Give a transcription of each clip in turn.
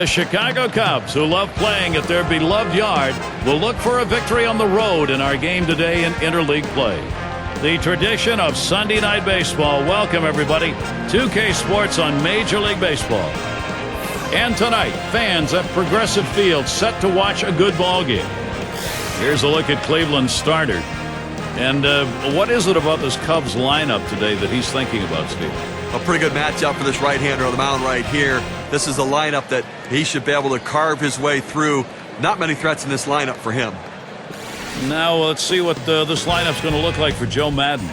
The Chicago Cubs, who love playing at their beloved yard, will look for a victory on the road in our game today in interleague play. The tradition of Sunday Night Baseball. Welcome, everybody. 2K Sports on Major League Baseball. And tonight, fans at Progressive Field set to watch a good ball game. Here's a look at Cleveland's starter. And what is it about this Cubs lineup today that he's thinking about, Steve? A pretty good matchup for this right-hander on the mound right here. This is a lineup that he should be able to carve his way through. Not many threats in this lineup for him. Now let's see what this lineup's going to look like for Joe Madden.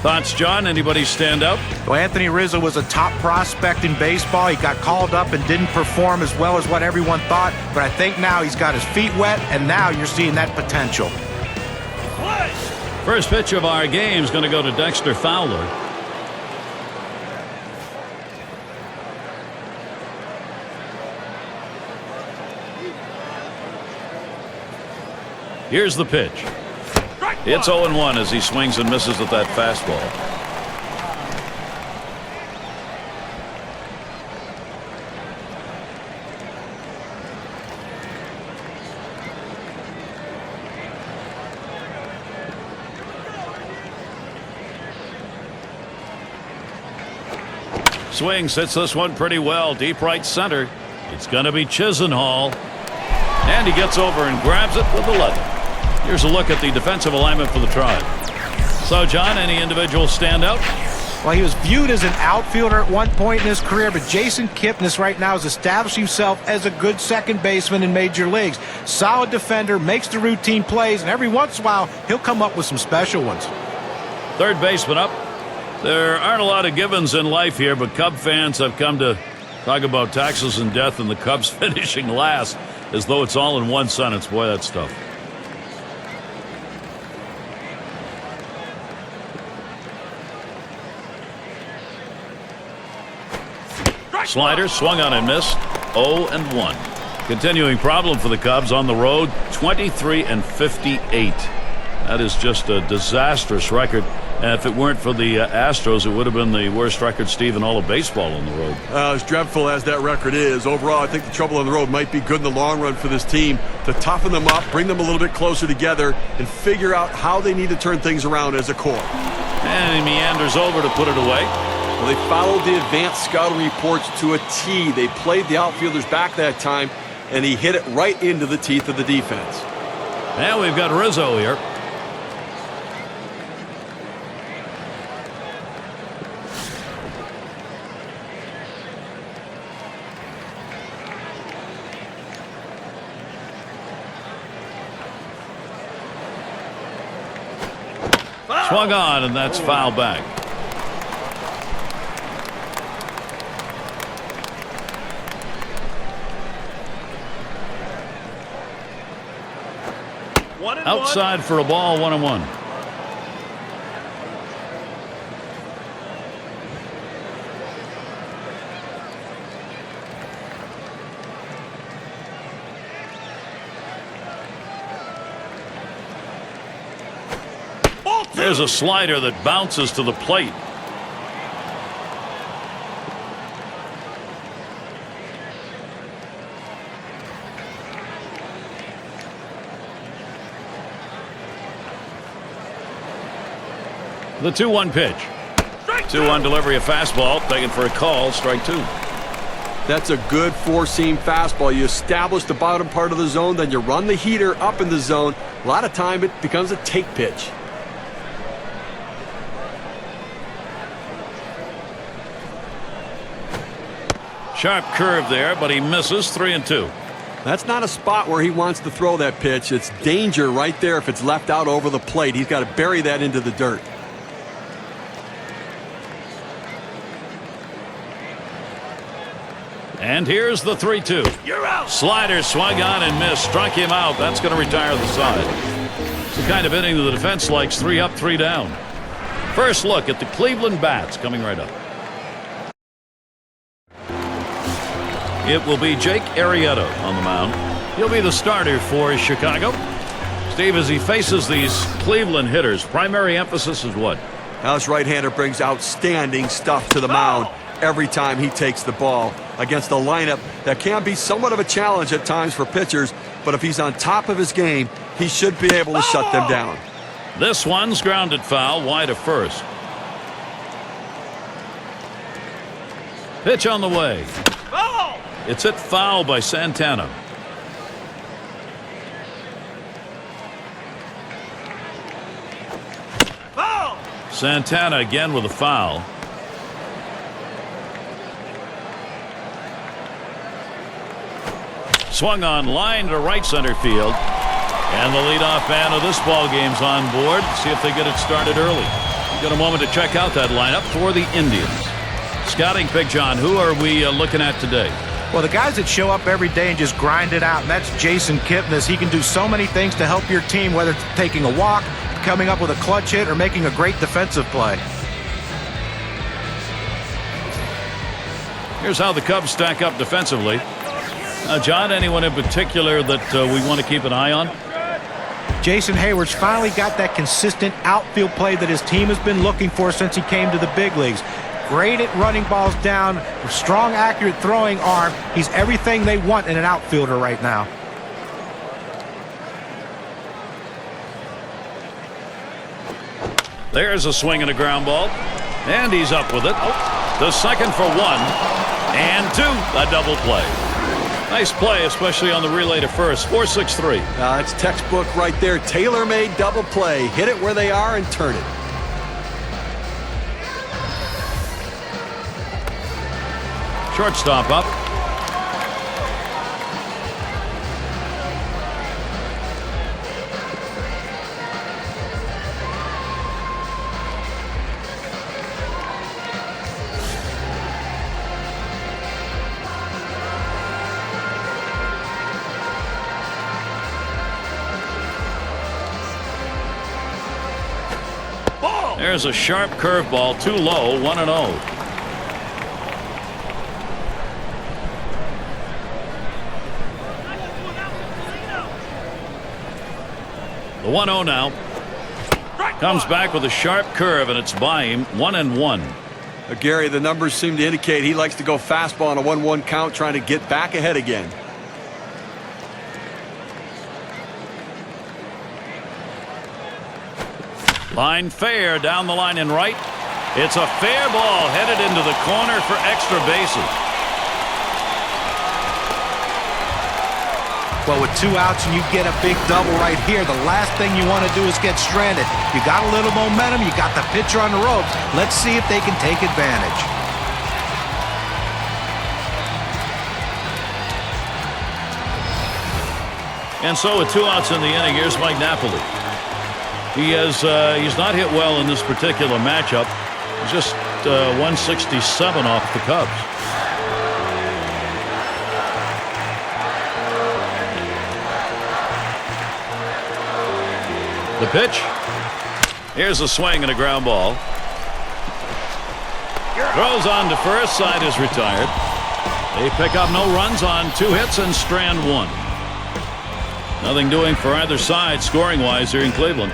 Thoughts, John? Anybody stand out? Well, Anthony Rizzo was a top prospect in baseball. He got called up and didn't perform as well as what everyone thought. But I think now he's got his feet wet, and now you're seeing that potential. First pitch of our game is going to go to Dexter Fowler. Here's the pitch. It's 0-1 as he swings and misses at that fastball. Swings, hits this one pretty well, deep right center. It's going to be Chisenhall. And he gets over and grabs it with the left. Here's a look at the defensive alignment for the Tribe. So, John, any individual stand out? Well, he was viewed as an outfielder at one point in his career, but Jason Kipnis right now has established himself as a good second baseman in major leagues. Solid defender, makes the routine plays, and every once in a while, he'll come up with some special ones. Third baseman up. There aren't a lot of givens in life here, but Cub fans have come to talk about taxes and death and the Cubs finishing last as though it's all in one sentence. Boy, that's tough. Slider swung on and missed. 0-1. Continuing problem for the Cubs on the road. 23-58. That is just a disastrous record. And if it weren't for the Astros, it would have been the worst record, Steve, in all of baseball on the road. As dreadful as that record is, overall, I think the trouble on the road might be good in the long run for this team to toughen them up, bring them a little bit closer together, and figure out how they need to turn things around as a core. And he meanders over to put it away. Well, they followed the advanced scouting reports to a T. They played the outfielders back that time, and he hit it right into the teeth of the defense. And we've got Rizzo here. Swung on, and that's foul back. Outside for a ball, 1-1. There's a slider that bounces to the plate. The 2-1 pitch. 2-1 delivery of fastball, taken for a call, strike two. That's a good four-seam fastball. You establish the bottom part of the zone, then you run the heater up in the zone. A lot of time it becomes a take pitch. Sharp curve there, but he misses. 3-2. That's not a spot where he wants to throw that pitch. It's danger right there if it's left out over the plate. He's got to bury that into the dirt. And here's the 3-2. You're out. Slider swung on and missed. Struck him out. That's going to retire the side. It's the kind of inning that the defense likes. 3 up, 3 down. First look at the Cleveland Bats coming right up. It will be Jake Arrieta on the mound. He'll be the starter for Chicago. Steve, as he faces these Cleveland hitters, primary emphasis is what? Now this right-hander brings outstanding stuff to the mound. every time he takes the ball against a lineup that can be somewhat of a challenge at times for pitchers, but if he's on top of his game, he should be able to shut them down. This one's grounded foul, wide of first. Pitch on the way. It's hit foul by Santana. Santana again with a foul. Swung on line to right center field. And the leadoff man of this ball game's on board. See if they get it started early. Got a moment to check out that lineup for the Indians. Scouting Big John, who are we looking at today? Well, the guys that show up every day and just grind it out, and that's Jason Kipnis. He can do so many things to help your team, whether it's taking a walk, coming up with a clutch hit, or making a great defensive play. Here's how the Cubs stack up defensively. John, anyone in particular that we want to keep an eye on? Jason Hayward's finally got that consistent outfield play that his team has been looking for since he came to the big leagues. Great at running balls down, strong, accurate throwing arm. He's everything they want in an outfielder right now. There's a swing and a ground ball. And he's up with it. The second for one. And two. A double play. Nice play, especially on the relay to first. 4-6-3. It's textbook right there. Tailor-made double play. Hit it where they are and turn it. Shortstop up. There's a sharp curveball, too low, 1-0. The 1-0 now. Comes back with a sharp curve, and it's by him, 1-1. Gary, the numbers seem to indicate he likes to go fastball on a 1-1 count, trying to get back ahead again. Line fair down the line and right. It's a fair ball headed into the corner for extra bases. Well, with 2 outs and you get a big double right here, the last thing you want to do is get stranded. You got a little momentum. You got the pitcher on the ropes. Let's see if they can take advantage. And so with 2 outs in the inning, here's Mike Napoli. He's not hit well in this particular matchup. He's just 167 off the Cubs. The pitch. Here's a swing and a ground ball. Throws on to first. Side is retired. They pick up no runs on 2 hits and strand 1. Nothing doing for either side scoring-wise here in Cleveland.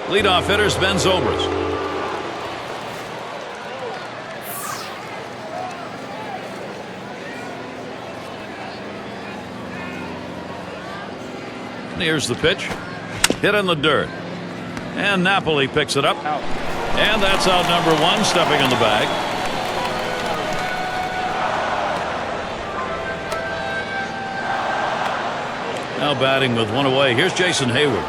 Leadoff hitters Ben Zobrist. And here's the pitch. Hit in the dirt. And Napoli picks it up. And that's out number 1, stepping in the bag. Now batting with 1 away. Here's Jason Hayward.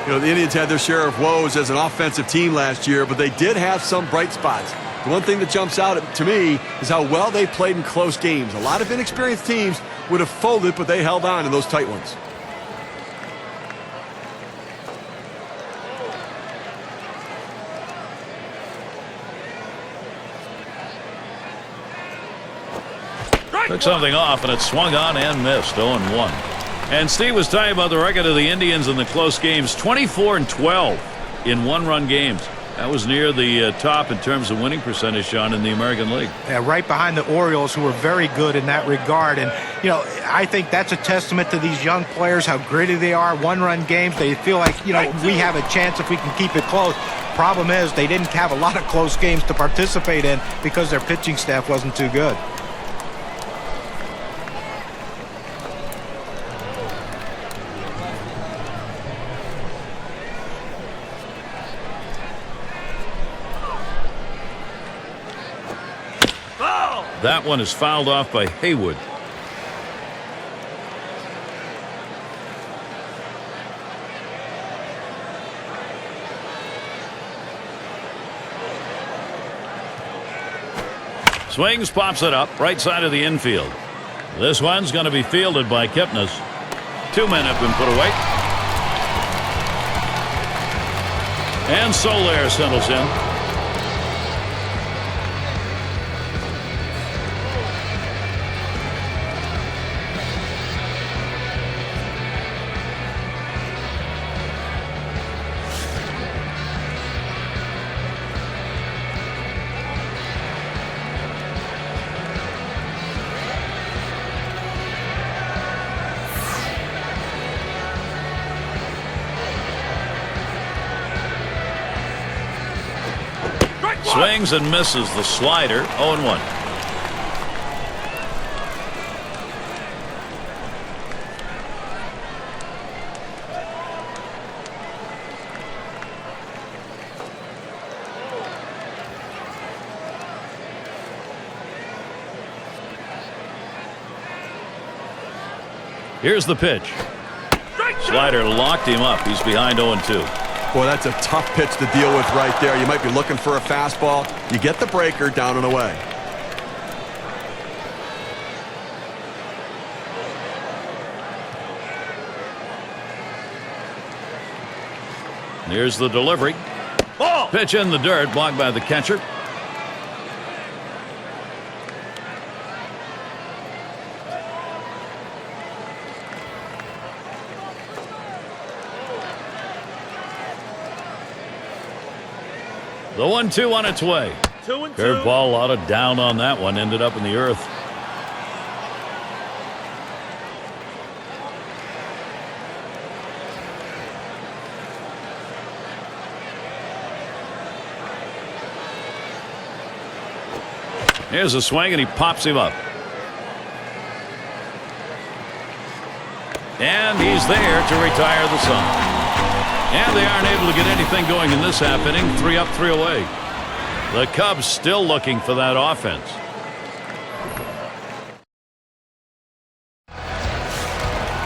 You know, the Indians had their share of woes as an offensive team last year, but they did have some bright spots. The one thing that jumps out to me is how well they played in close games. A lot of inexperienced teams would have folded, but they held on in those tight ones. Took something off, and it swung on and missed. 0-1. And Steve was talking about the record of the Indians in the close games. 24-12 in 1-run games. That was near the top in terms of winning percentage, John, in the American League. Yeah, right behind the Orioles, who are very good in that regard. And, you know, I think that's a testament to these young players, how gritty they are. One-run games, they feel like, you know, we have a chance if we can keep it close. Problem is, they didn't have a lot of close games to participate in because their pitching staff wasn't too good. That one is fouled off by Haywood. Swings, pops it up, right side of the infield. This one's going to be fielded by Kipnis. 2 men have been put away. And Soler settles in. Swings and misses the slider. 0-1. Here's the pitch. Slider locked him up. He's behind 0-2. Boy, that's a tough pitch to deal with right there. You might be looking for a fastball. You get the breaker, down and away. Here's the delivery. Ball. Pitch in the dirt, blocked by the catcher. The 1-2 on its way. 2-2. Curveball, a lot of down on that one. Ended up in the earth. Here's a swing, and he pops him up. And he's there to retire the side. And they aren't able to get anything going in this half inning. 3 up, 3 away. The Cubs still looking for that offense.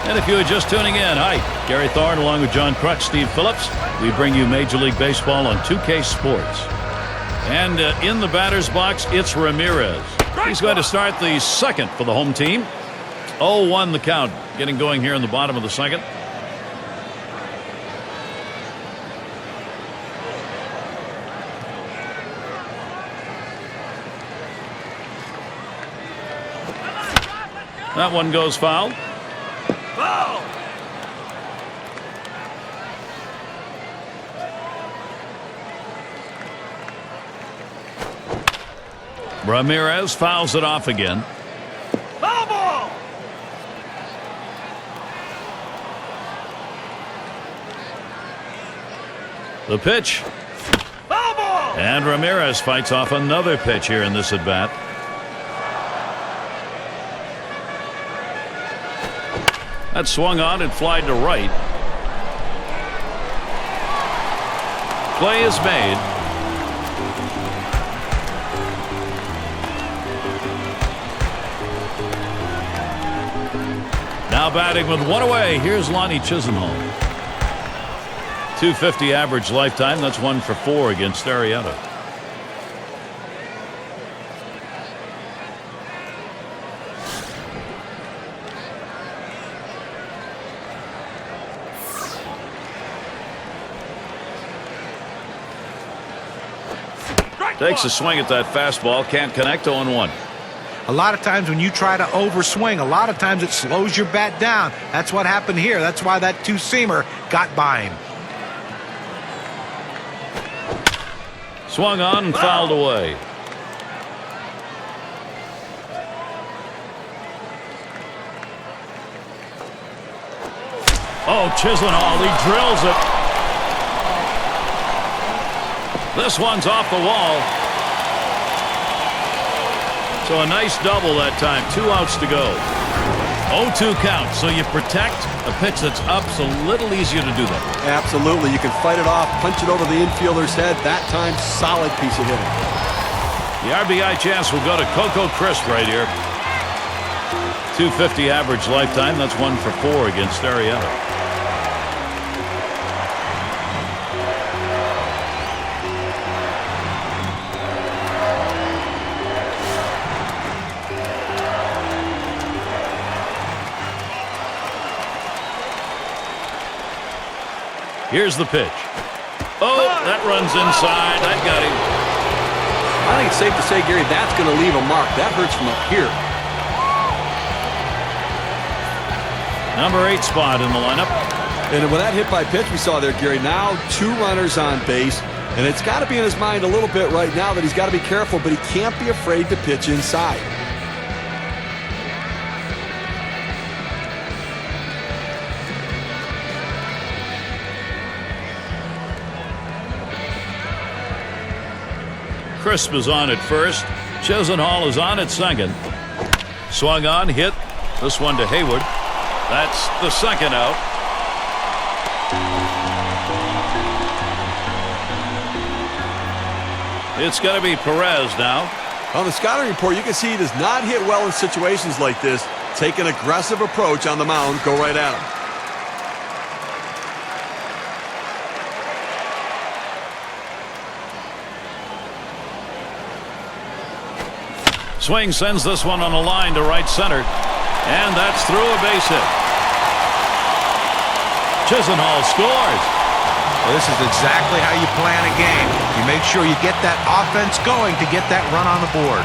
And if you are just tuning in, hi, Gary Thorne along with John Crutch, Steve Phillips. We bring you Major League Baseball on 2K Sports. And in the batter's box, it's Ramirez. He's going to start the second for the home team. 0-1 the count. Getting going here in the bottom of the second. That one goes foul. Foul. Ramirez fouls it off again. Foul ball. The pitch. Foul ball. And Ramirez fights off another pitch here in this at bat. That swung on and flied to right. Play is made. Now batting with one away. Here's Lonnie Chisenhall. .250 average lifetime. That's 1 for 4 against Arrieta. Takes a swing at that fastball. Can't connect. 0-1. A lot of times when you try to overswing, a lot of times it slows your bat down. That's what happened here. That's why that two-seamer got by him. Swung on and fouled away. Oh, Chisenhall, he drills it. This one's off the wall. So a nice double that time. 2 outs to go. 0-2 count. So you protect a pitch that's up. It's a little easier to do that. Absolutely. You can fight it off, punch it over the infielder's head. That time, solid piece of hitting. The RBI chance will go to Coco Crisp right here. 250 average lifetime. That's 1 for 4 against Arietta. Here's the pitch. Oh, that runs inside. That got him. I think it's safe to say, Gary, that's going to leave a mark. That hurts from up here. Number 8 spot in the lineup. And with that hit by pitch we saw there, Gary, now 2 runners on base. And it's got to be in his mind a little bit right now that he's got to be careful, but he can't be afraid to pitch inside. Crisp is on at first. Chisenhall is on at second. Swung on, hit. This one to Hayward. That's the second out. It's going to be Perez now. On the scouting report, you can see he does not hit well in situations like this. Take an aggressive approach on the mound, go right at him. Swing sends this one on a line to right center. And that's through a base hit. Chisenhall scores. Well, this is exactly how you plan a game. You make sure you get that offense going to get that run on the board.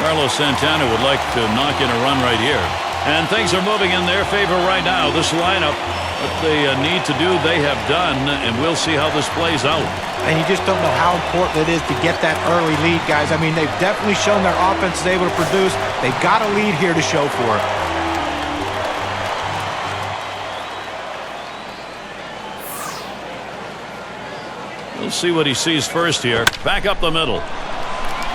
Carlos Santana would like to knock in a run right here. And things are moving in their favor right now. This lineup, what they need to do, they have done, and we'll see how this plays out. And you just don't know how important it is to get that early lead, guys. I mean, they've definitely shown their offense is able to produce. They've got a lead here to show for it. We'll see what he sees first here. Back up the middle.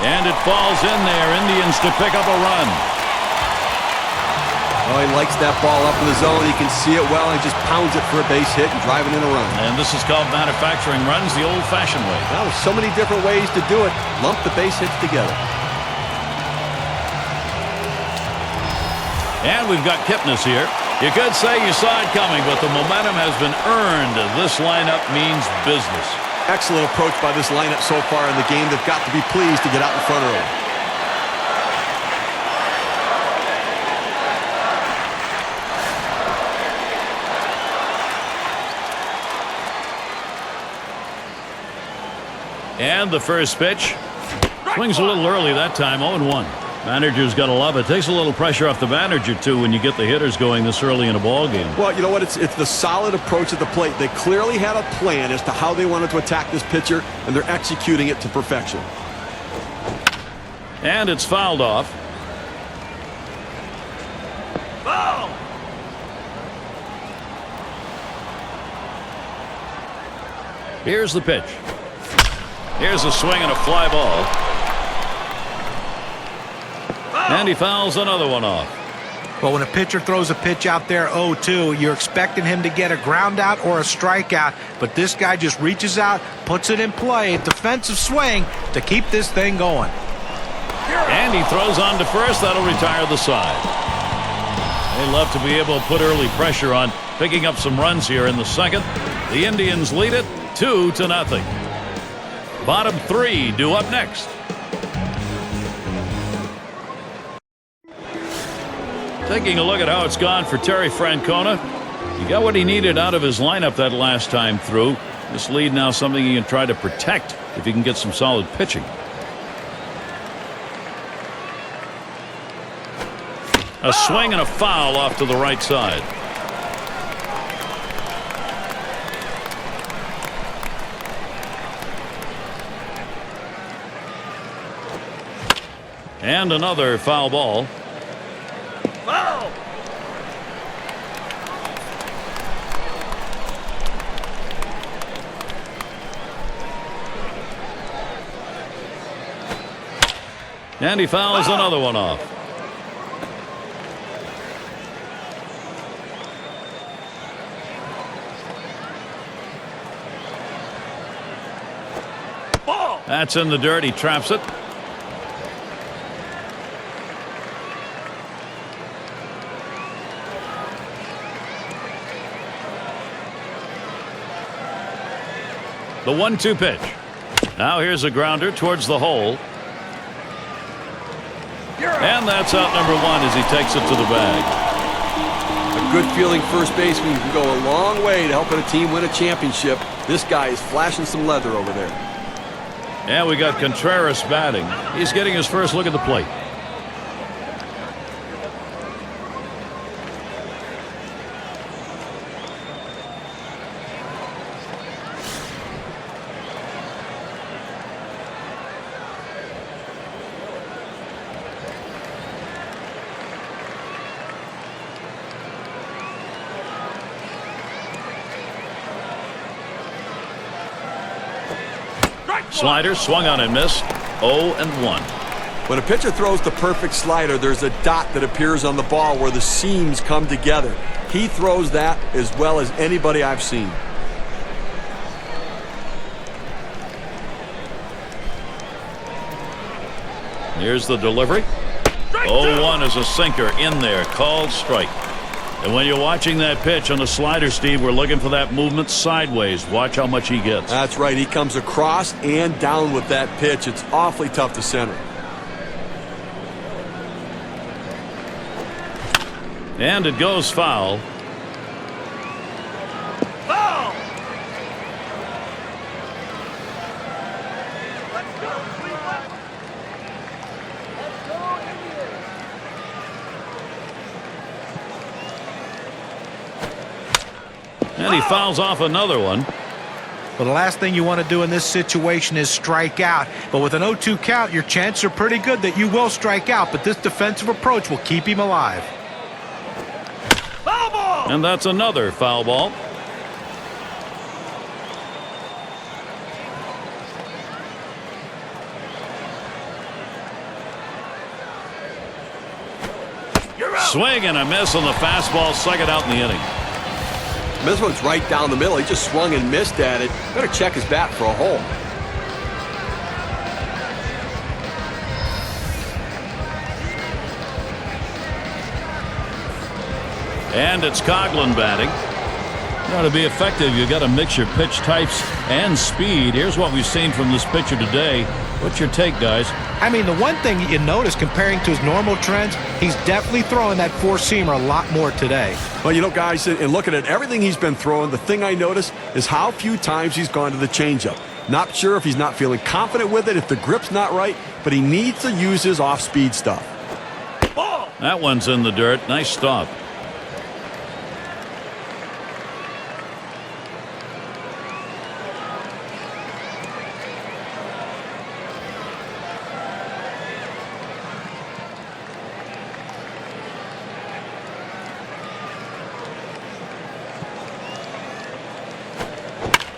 And it falls in there. Indians to pick up a run. Oh, he likes that ball up in the zone. He can see it well, and he just pounds it for a base hit and driving in a run. And this is called manufacturing runs the old-fashioned way. Well, there's so many different ways to do it. Lump the base hits together. And we've got Kipnis here. You could say you saw it coming, but the momentum has been earned. This lineup means business. Excellent approach by this lineup so far in the game. They've got to be pleased to get out in front early. And the first pitch. Swings a little early that time, 0-1. Manager's got to love it. Takes a little pressure off the manager, too, when you get the hitters going this early in a ball game. Well, you know what? It's the solid approach at the plate. They clearly had a plan as to how they wanted to attack this pitcher, and they're executing it to perfection. And it's fouled off. Foul! Here's the pitch. Here's a swing and a fly ball. And he fouls another one off. But when a pitcher throws a pitch out there 0-2, you're expecting him to get a ground out or a strikeout. But this guy just reaches out, puts it in play, a defensive swing to keep this thing going. And he throws on to first. That'll retire the side. They love to be able to put early pressure on, picking up some runs here in the second. The Indians lead it 2-0. Bottom 3 due up next. Taking a look at how it's gone for Terry Francona. He got what he needed out of his lineup that last time through. This lead now something he can try to protect if he can get some solid pitching. A swing and a foul off to the right side. And another foul ball. Foul! And he fouls another one off. Ball! That's in the dirt. He traps it. The 1-2 pitch. Now here's a grounder towards the hole. And that's out number one as he takes it to the bag. A good feeling first baseman can go a long way to helping a team win a championship. This guy is flashing some leather over there. And we got Contreras batting. He's getting his first look at the plate. Slider swung on and missed. 0-1. When a pitcher throws the perfect slider, there's a dot that appears on the ball where the seams come together. He throws that as well as anybody I've seen. Here's the delivery. 0-1 is a sinker in there. Called strike. And when you're watching that pitch on the slider, Steve, we're looking for that movement sideways. Watch how much he gets. That's right. He comes across and down with that pitch. It's awfully tough to center. And it goes foul. Foul! Let's go, Cleveland! Let's go, Indians! And he fouls off another one. Well, the last thing you want to do in this situation is strike out. But with an 0-2 count, your chances are pretty good that you will strike out. But this defensive approach will keep him alive. Foul ball! And that's another foul ball. You're out! Swing and a miss on the fastball. Second out in the inning. This one's right down the middle. He just swung and missed at it. Better check his bat for a hole. And it's Coughlin batting. Now, to be effective, you've got to mix your pitch types and speed. Here's what we've seen from this pitcher today. What's your take, guys? I mean, the one thing you notice comparing to his normal trends, he's definitely throwing that four-seamer a lot more today. Well, you know, guys, in looking at everything he's been throwing, the thing I notice is how few times he's gone to the changeup. Not sure if he's not feeling confident with it, if the grip's not right, but he needs to use his off-speed stuff. Ball! That one's in the dirt. Nice stop.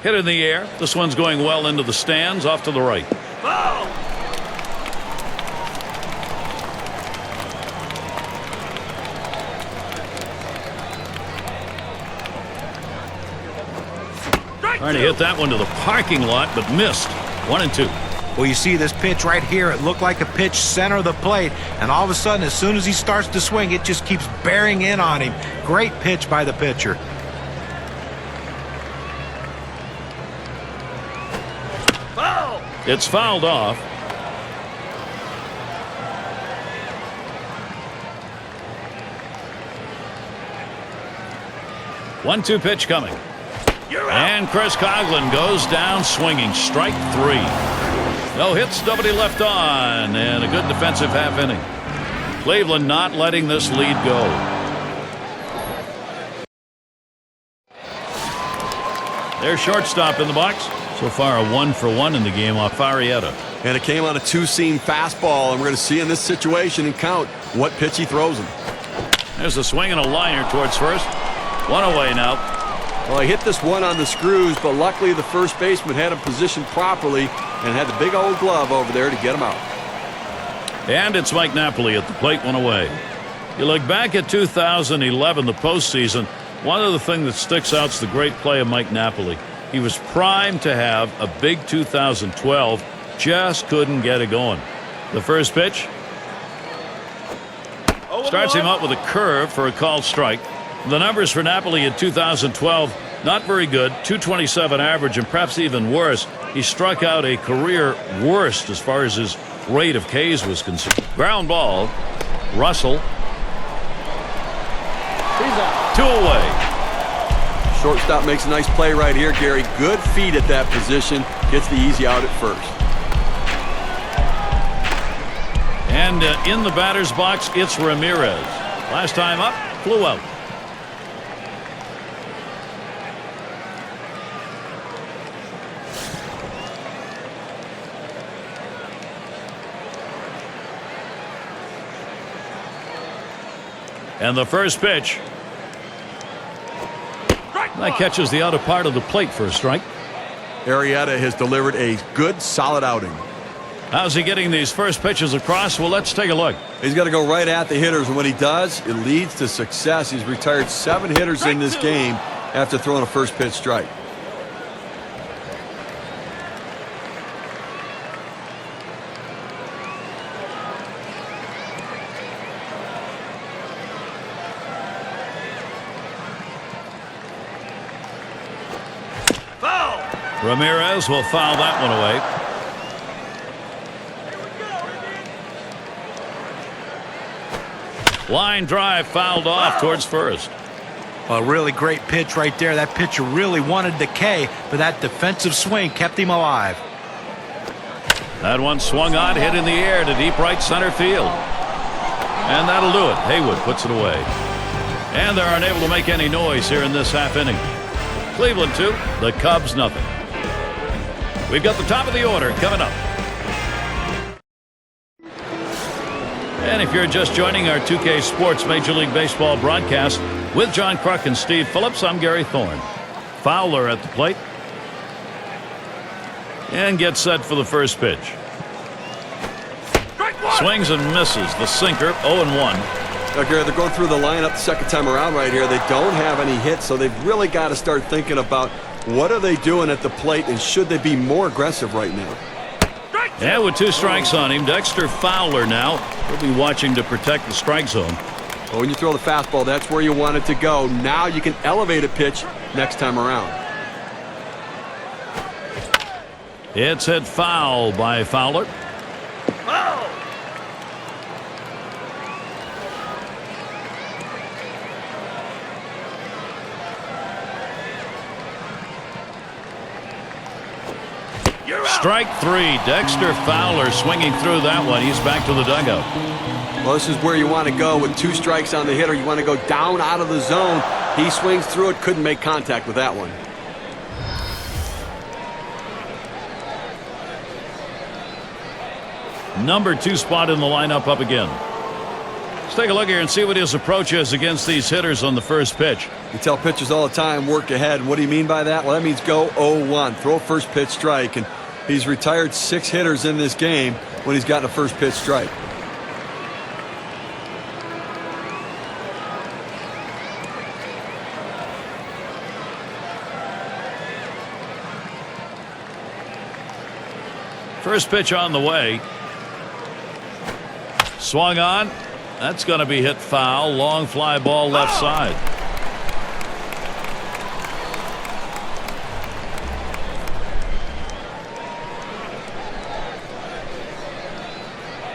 Hit in the air. This one's going well into the stands, off to the right. Foul! Trying to hit that one to the parking lot, but missed. 1-2. Well, you see this pitch right here. It looked like a pitch center of the plate. And all of a sudden, as soon as he starts to swing, it just keeps bearing in on him. Great pitch by the pitcher. Foul! It's fouled off. One-two pitch coming. You're out! And Chris Coughlin goes down swinging. Strike three. No hits, nobody left on, and a good defensive half inning. Cleveland not letting this lead go. Their shortstop in the box. So far a 1-for-1 in the game off Arrieta. And it came on a two-seam fastball, and we're going to see in this situation and count what pitch he throws him. There's a swing and a liner towards first. One away now. Well, he hit this one on the screws, but luckily the first baseman had him positioned properly and had the big old glove over there to get him out. And it's Mike Napoli at the plate, one away. You look back at 2011, the postseason, one of the things that sticks out is the great play of Mike Napoli. He was primed to have a big 2012, just couldn't get it going. The first pitch starts him out with a curve for a called strike. The numbers for Napoli in 2012, not very good, 227 average, and perhaps even worse. He struck out a career worst as far as his rate of Ks was concerned. Ground ball. Russell. Two away. Shortstop makes a nice play right here, Gary. Good feet at that position. Gets the easy out at first. And in the batter's box, it's Ramirez. Last time up, flew out. And the first pitch. That catches the outer part of the plate for a strike. Arrieta has delivered a good, solid outing. How's he getting these first pitches across? Well, let's take a look. He's got to go right at the hitters, and when he does, it leads to success. He's retired 7 hitters in this game after throwing a first pitch strike. Ramirez will foul that one away. Line drive fouled off towards first. A really great pitch right there. That pitcher really wanted the K, but that defensive swing kept him alive. That one swung on, hit in the air to deep right center field. And that'll do it. Haywood puts it away. And they're unable to make any noise here in this half inning. Cleveland 2, the Cubs nothing. We've got the top of the order coming up. And if you're just joining our 2K Sports Major League Baseball broadcast with John Kruk and Steve Phillips, I'm Gary Thorne. Fowler at the plate. And gets set for the first pitch. Swings and misses. The sinker, 0-1. Now, Gary, they're going through the lineup the second time around right here. They don't have any hits, so they've really got to start thinking about what are they doing at the plate and should they be more aggressive right now. Yeah, with 2 strikes on him, Dexter Fowler now. He'll be watching to protect the strike zone. Well, when you throw the fastball, that's where you want it to go. Now you can elevate a pitch next time around. It's hit foul by Fowler. Foul! Strike 3. Dexter Fowler swinging through that one. He's back to the dugout. Well, this is where you want to go with 2 strikes on the hitter. You want to go down out of the zone. He swings through it, couldn't make contact with that one. Number 2 spot in the lineup up again. Let's take a look here and see what his approach is against these hitters on the first pitch. You tell pitchers all the time, work ahead. What do you mean by that? Well, that means go 0-1. Throw a first pitch strike. And he's retired 6 hitters in this game when he's gotten a first pitch strike. First pitch on the way. Swung on. That's going to be hit foul. Long fly ball left side.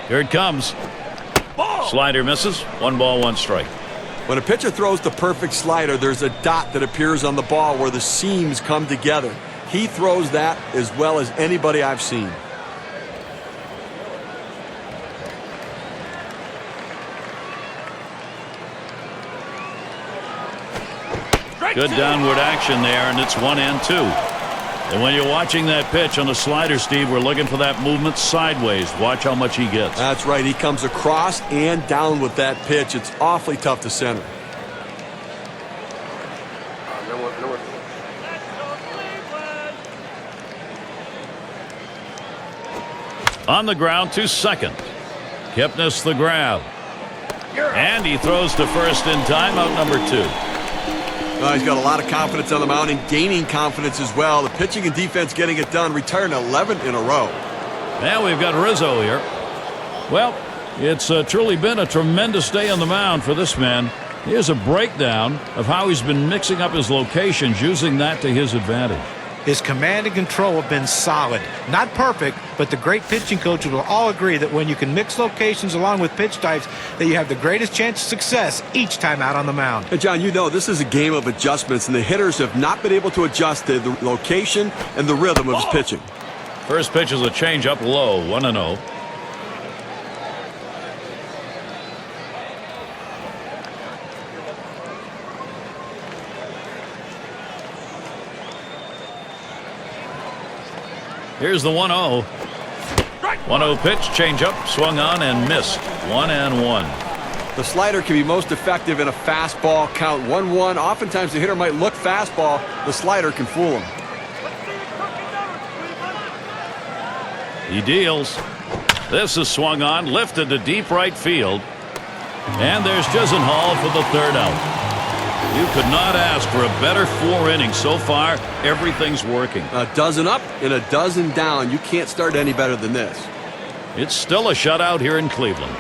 Here it comes. Slider misses. 1 ball, 1 strike. When a pitcher throws the perfect slider, there's a dot that appears on the ball where the seams come together. He throws that as well as anybody I've seen. Good downward action there, and it's 1-2. And when you're watching that pitch on the slider, Steve, we're looking for that movement sideways. Watch how much he gets. That's right. He comes across and down with that pitch. It's awfully tough to center. On the ground to second. Kipnis the grab. And he throws to first in time, out number 2. He's got a lot of confidence on the mound and gaining confidence as well. The pitching and defense getting it done, retiring 11 in a row. Now we've got Rizzo here. Well, it's truly been a tremendous day on the mound for this man. Here's a breakdown of how he's been mixing up his locations, using that to his advantage. His command and control have been solid. Not perfect, but the great pitching coaches will all agree that when you can mix locations along with pitch types, that you have the greatest chance of success each time out on the mound. And John, you know this is a game of adjustments, and the hitters have not been able to adjust to the location and the rhythm of his pitching. First pitch is a changeup low, 1-0. Here's the 1-0. 1-0 pitch, changeup, swung on and missed. 1-1. The slider can be most effective in a fastball count. 1-1. Oftentimes the hitter might look fastball. The slider can fool him. He deals. This is swung on, lifted to deep right field. And there's Chisenhall for the third out. You could not ask for a better 4 innings so far. Everything's working. A dozen up and a dozen down. You can't start any better than this. It's still a shutout here in Cleveland.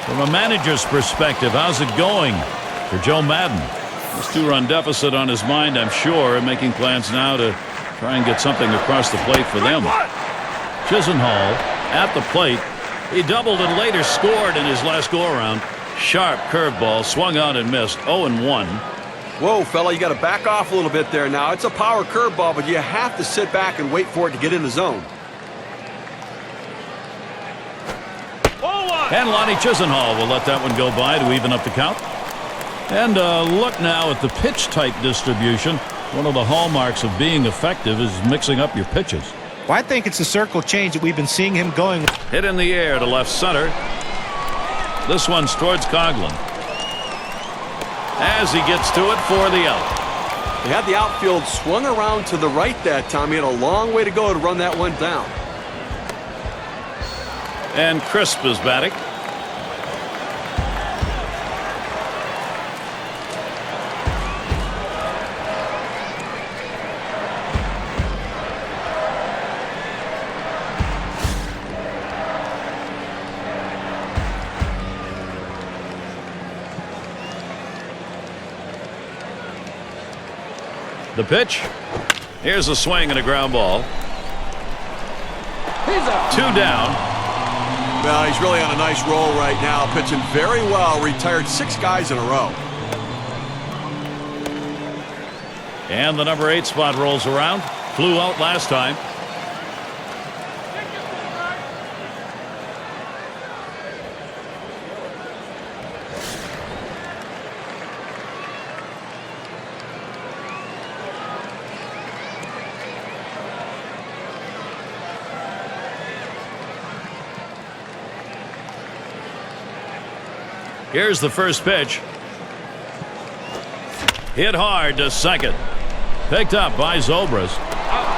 From a manager's perspective, how's it going for Joe Madden? This 2-run deficit on his mind, I'm sure, and making plans now to try and get something across the plate for them. Chisenhall at the plate. He doubled and later scored in his last go-around. Sharp curveball, swung on and missed. 0-1. Whoa, fella, you got to back off a little bit there now. It's a power curveball, but you have to sit back and wait for it to get in the zone. And Lonnie Chisenhall will let that one go by to even up the count. And look now at the pitch type distribution. One of the hallmarks of being effective is mixing up your pitches. Well, I think it's the circle change that we've been seeing him going. Hit in the air to left center. This one's towards Coughlin. As he gets to it for the out. They had the outfield swung around to the right that time. He had a long way to go to run that one down. And Crisp is batting. The pitch. Here's a swing and a ground ball. 2 down. Well, he's really on a nice roll right now, pitching very well. Retired 6 guys in a row. And the number 8 spot rolls around. Flew out last time. Here's the first pitch. Hit hard to second. Picked up by Zobrist.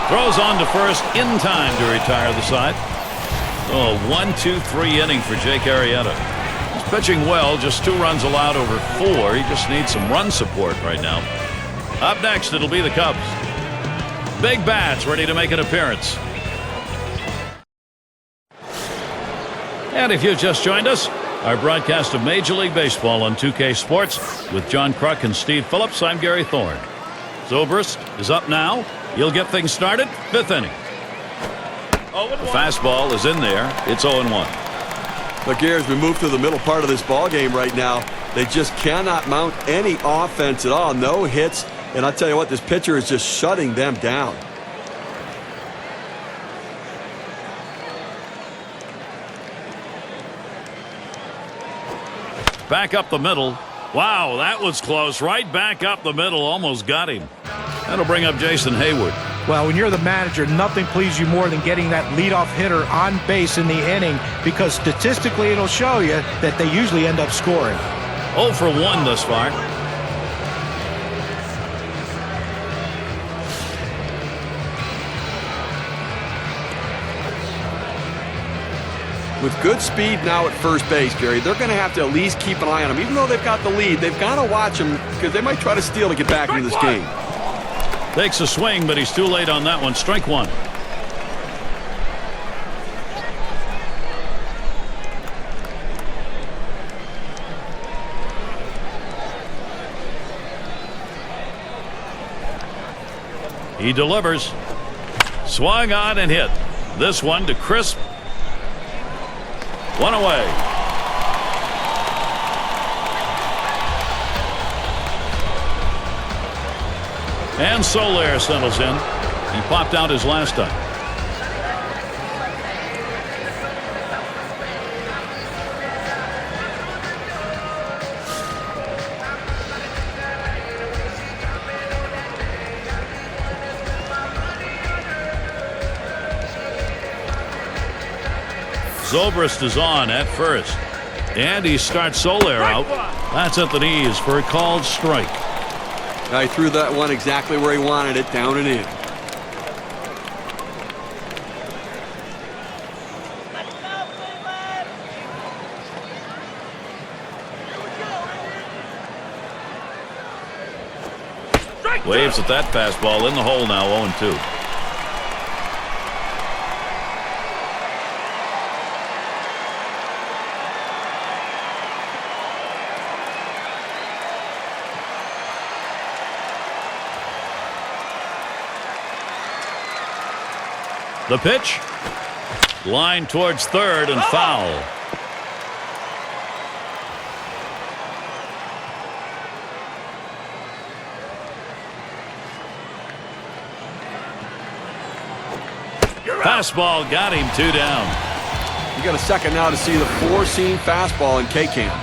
Throws on to first in time to retire the side. Oh, 1-2-3 inning for Jake Arrieta. He's pitching well, just 2 runs allowed over 4. He just needs some run support right now. Up next, it'll be the Cubs. Big bats ready to make an appearance. And if you've just joined us, our broadcast of Major League Baseball on 2K Sports with John Kruk and Steve Phillips. I'm Gary Thorne. Zobrist is up now. He'll get things started. 5th inning. The fastball is in there. It's 0-1. Look, Gary, as we move to the middle part of this ball game right now, they just cannot mount any offense at all. No hits. And I'll tell you what, this pitcher is just shutting them down. Back up the middle. Wow, that was close. Right back up the middle. Almost got him. That'll bring up Jason Hayward. Well, when you're the manager, nothing pleases you more than getting that leadoff hitter on base in the inning, because statistically it'll show you that they usually end up scoring. 0 for 1 thus far. With good speed now at first base, Gary, they're going to have to at least keep an eye on him. Even though they've got the lead, they've got to watch him because they might try to steal to get back into this game. Takes a swing, but he's too late on that one. Strike one. He delivers. Swung on and hit. This one to Crisp. One away. And Soler settles in. He popped out his last time. Zobrist is on at first. And he starts Soler out. That's at the knees for a called strike. He threw that one exactly where he wanted it, down and in. Waves at that fastball in the hole now, 0-2. The pitch. Line towards third and foul. Fastball got him, 2 down. You got a second now to see the 4-seam fastball in K-Cam.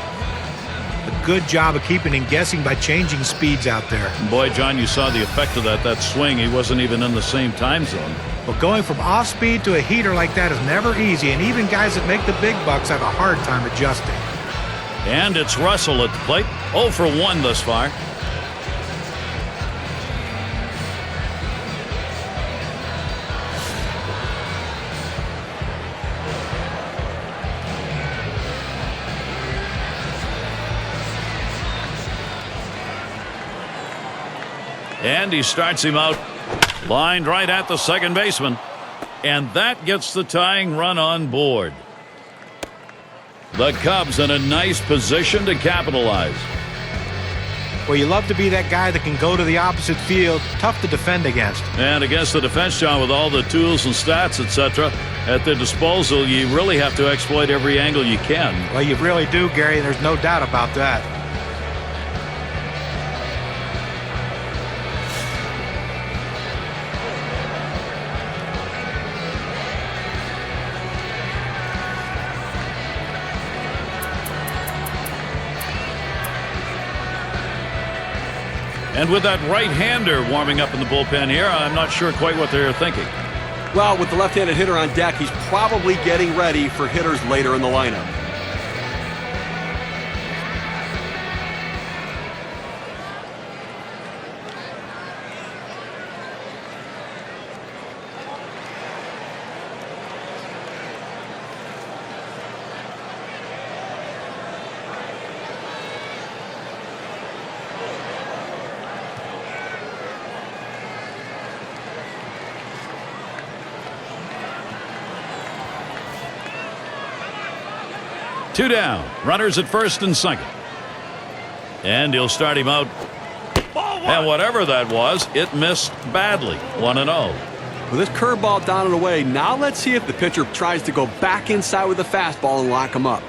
A good job of keeping him guessing by changing speeds out there. Boy, John, you saw the effect of that swing. He wasn't even in the same time zone. But going from off speed to a heater like that is never easy, and even guys that make the big bucks have a hard time adjusting. And it's Russell at the plate. 0 for 1 thus far. And he starts him out. Lined right at the second baseman. And that gets the tying run on board. The Cubs in a nice position to capitalize. Well, you love to be that guy that can go to the opposite field. Tough to defend against. And against the defense, John, with all the tools and stats, etc., at their disposal, you really have to exploit every angle you can. Well, you really do, Gary. There's no doubt about that. And with that right-hander warming up in the bullpen here, I'm not sure quite what they're thinking. Well, with the left-handed hitter on deck, he's probably getting ready for hitters later in the lineup. Two down. Runners at first and second. And he'll start him out. And whatever that was, it missed badly. 1-0. With this curveball down and away, now let's see if the pitcher tries to go back inside with the fastball and lock him up.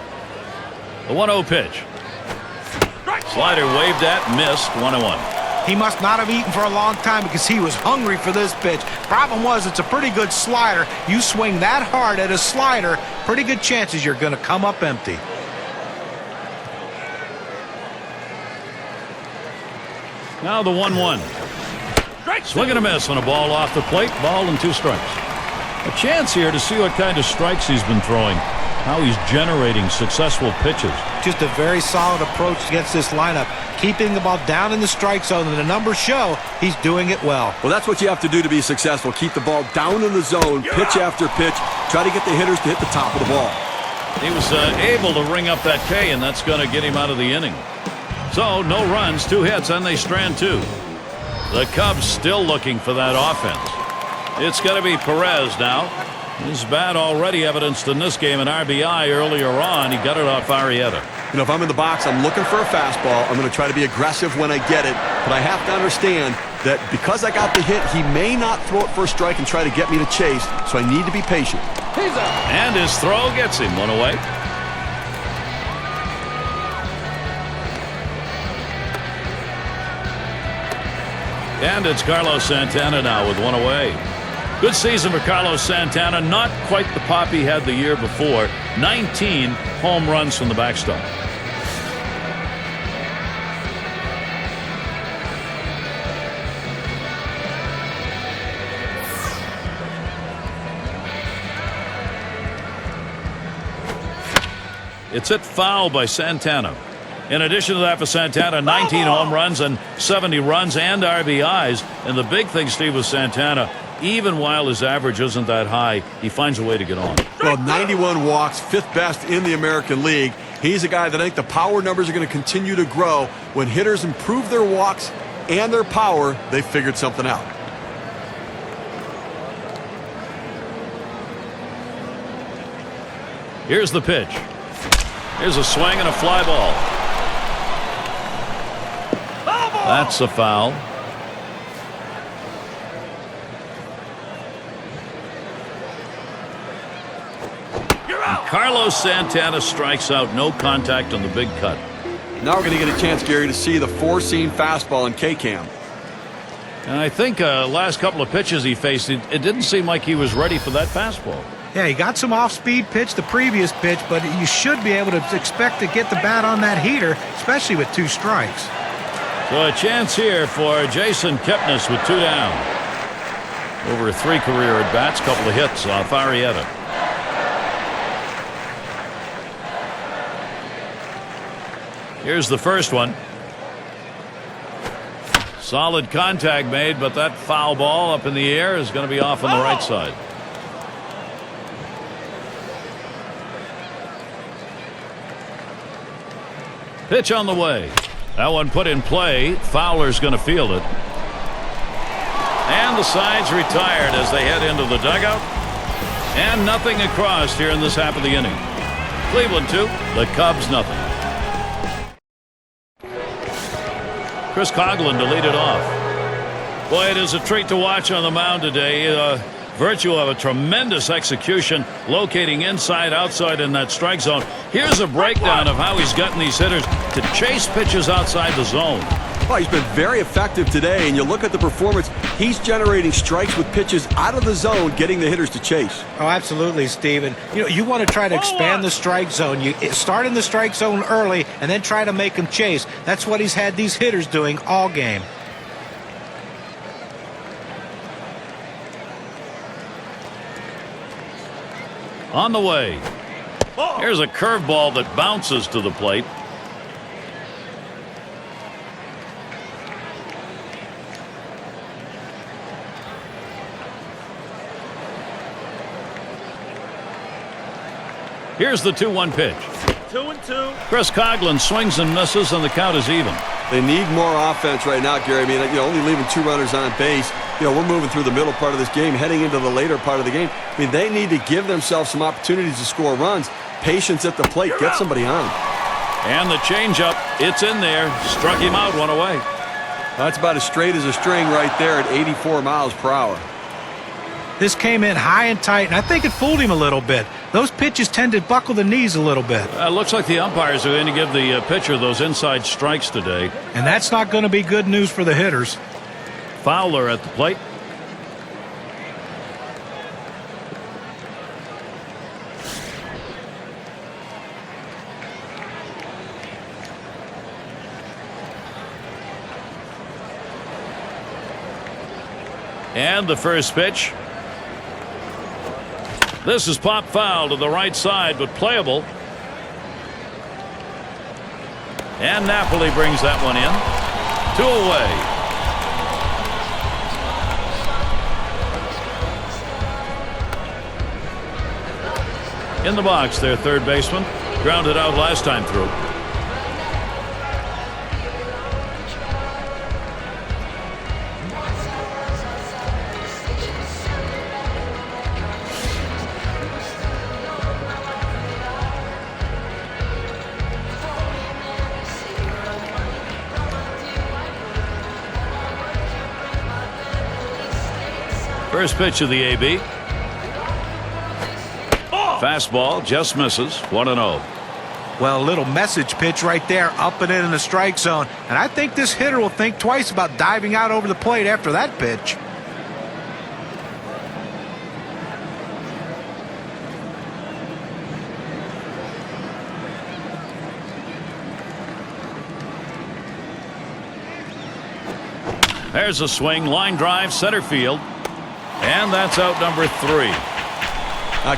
The 1-0 pitch. Slider waved at, missed. 1-1. He must not have eaten for a long time because he was hungry for this pitch. Problem was, it's a pretty good slider. You swing that hard at a slider, pretty good chances you're going to come up empty. Now the 1-1. Swing and a miss on a ball off the plate. Ball and 2 strikes. A chance here to see what kind of strikes he's been throwing. How he's generating successful pitches. Just a very solid approach against this lineup. Keeping the ball down in the strike zone, and the numbers show he's doing it well. Well, that's what you have to do to be successful. Keep the ball down in the zone, pitch after pitch. Try to get the hitters to hit the top of the ball. He was able to ring up that K, and that's going to get him out of the inning. So, no runs, 2 hits, and they strand 2. The Cubs still looking for that offense. It's going to be Perez now. His bat already evidenced in this game an RBI earlier on. He got it off Arrieta. You know, if I'm in the box, I'm looking for a fastball. I'm going to try to be aggressive when I get it. But I have to understand that because I got the hit, he may not throw it for a strike and try to get me to chase. So I need to be patient. And his throw gets him 1 away. And it's Carlos Santana now with 1 away. Good season for Carlos Santana. Not quite the pop he had the year before. 19 home runs from the backstop. It's hit foul by Santana. In addition to that for Santana, 19 home runs and 70 runs and RBIs. And the big thing, Steve, with Santana, even while his average isn't that high, he finds a way to get on. Well, 91 walks, 5th best in the American League. He's a guy that I think the power numbers are going to continue to grow. When hitters improve their walks and their power, they figured something out. Here's the pitch. Here's a swing and a fly ball. That's a foul. Carlos Santana strikes out. No contact on the big cut. Now we're going to get a chance, Gary, to see the 4-seam fastball in K-Cam. And I think last couple of pitches he faced, it didn't seem like he was ready for that fastball. Yeah, he got some off-speed pitch the previous pitch, but you should be able to expect to get the bat on that heater, especially with 2 strikes. So a chance here for Jason Kipnis with 2 down. Over 3 career at-bats, couple of hits off Arrieta. Here's the first one. Solid contact made, but that foul ball up in the air is going to be off on the right side. Pitch on the way. That one put in play. Fowler's going to field it. And the side's retired as they head into the dugout. And nothing across here in this half of the inning. Cleveland 2, the Cubs nothing. Chris Coghlan to lead it off. Boy, it is a treat to watch on the mound today. Virtue of a tremendous execution, locating inside, outside in that strike zone. Here's a breakdown of how he's gotten these hitters to chase pitches outside the zone. Well, he's been very effective today, and you look at the performance, he's generating strikes with pitches out of the zone, getting the hitters to chase. Oh, absolutely, Steven. You want to try to expand the strike zone. You start in the strike zone early and then try to make them chase. That's what he's had these hitters doing all game. On the way. Here's a curveball that bounces to the plate. Here's the 2-1 pitch. 2-2. Chris Coghlan swings and misses, and the count is even. They need more offense right now, Gary. I mean, only leaving 2 runners on base. We're moving through the middle part of this game, heading into the later part of the game. I mean, they need to give themselves some opportunities to score runs. Patience at the plate. Get somebody on. And the changeup, it's in there. Struck him out, 1 away. That's about as straight as a string right there at 84 miles per hour. This came in high and tight, and I think it fooled him a little bit. Those pitches tend to buckle the knees a little bit. Looks like the umpires are going to give the pitcher those inside strikes today. And that's not going to be good news for the hitters. Fowler at the plate. And the first pitch. This is pop foul to the right side, but playable. And Napoli brings that one in. 2 away. In the box, their third baseman. Grounded out last time through. First pitch of the AB. Fastball just misses. 1-0. Well, a little message pitch right there, up and in the strike zone. And I think this hitter will think twice about diving out over the plate after that pitch. There's a swing, line drive, center field. And that's out number 3.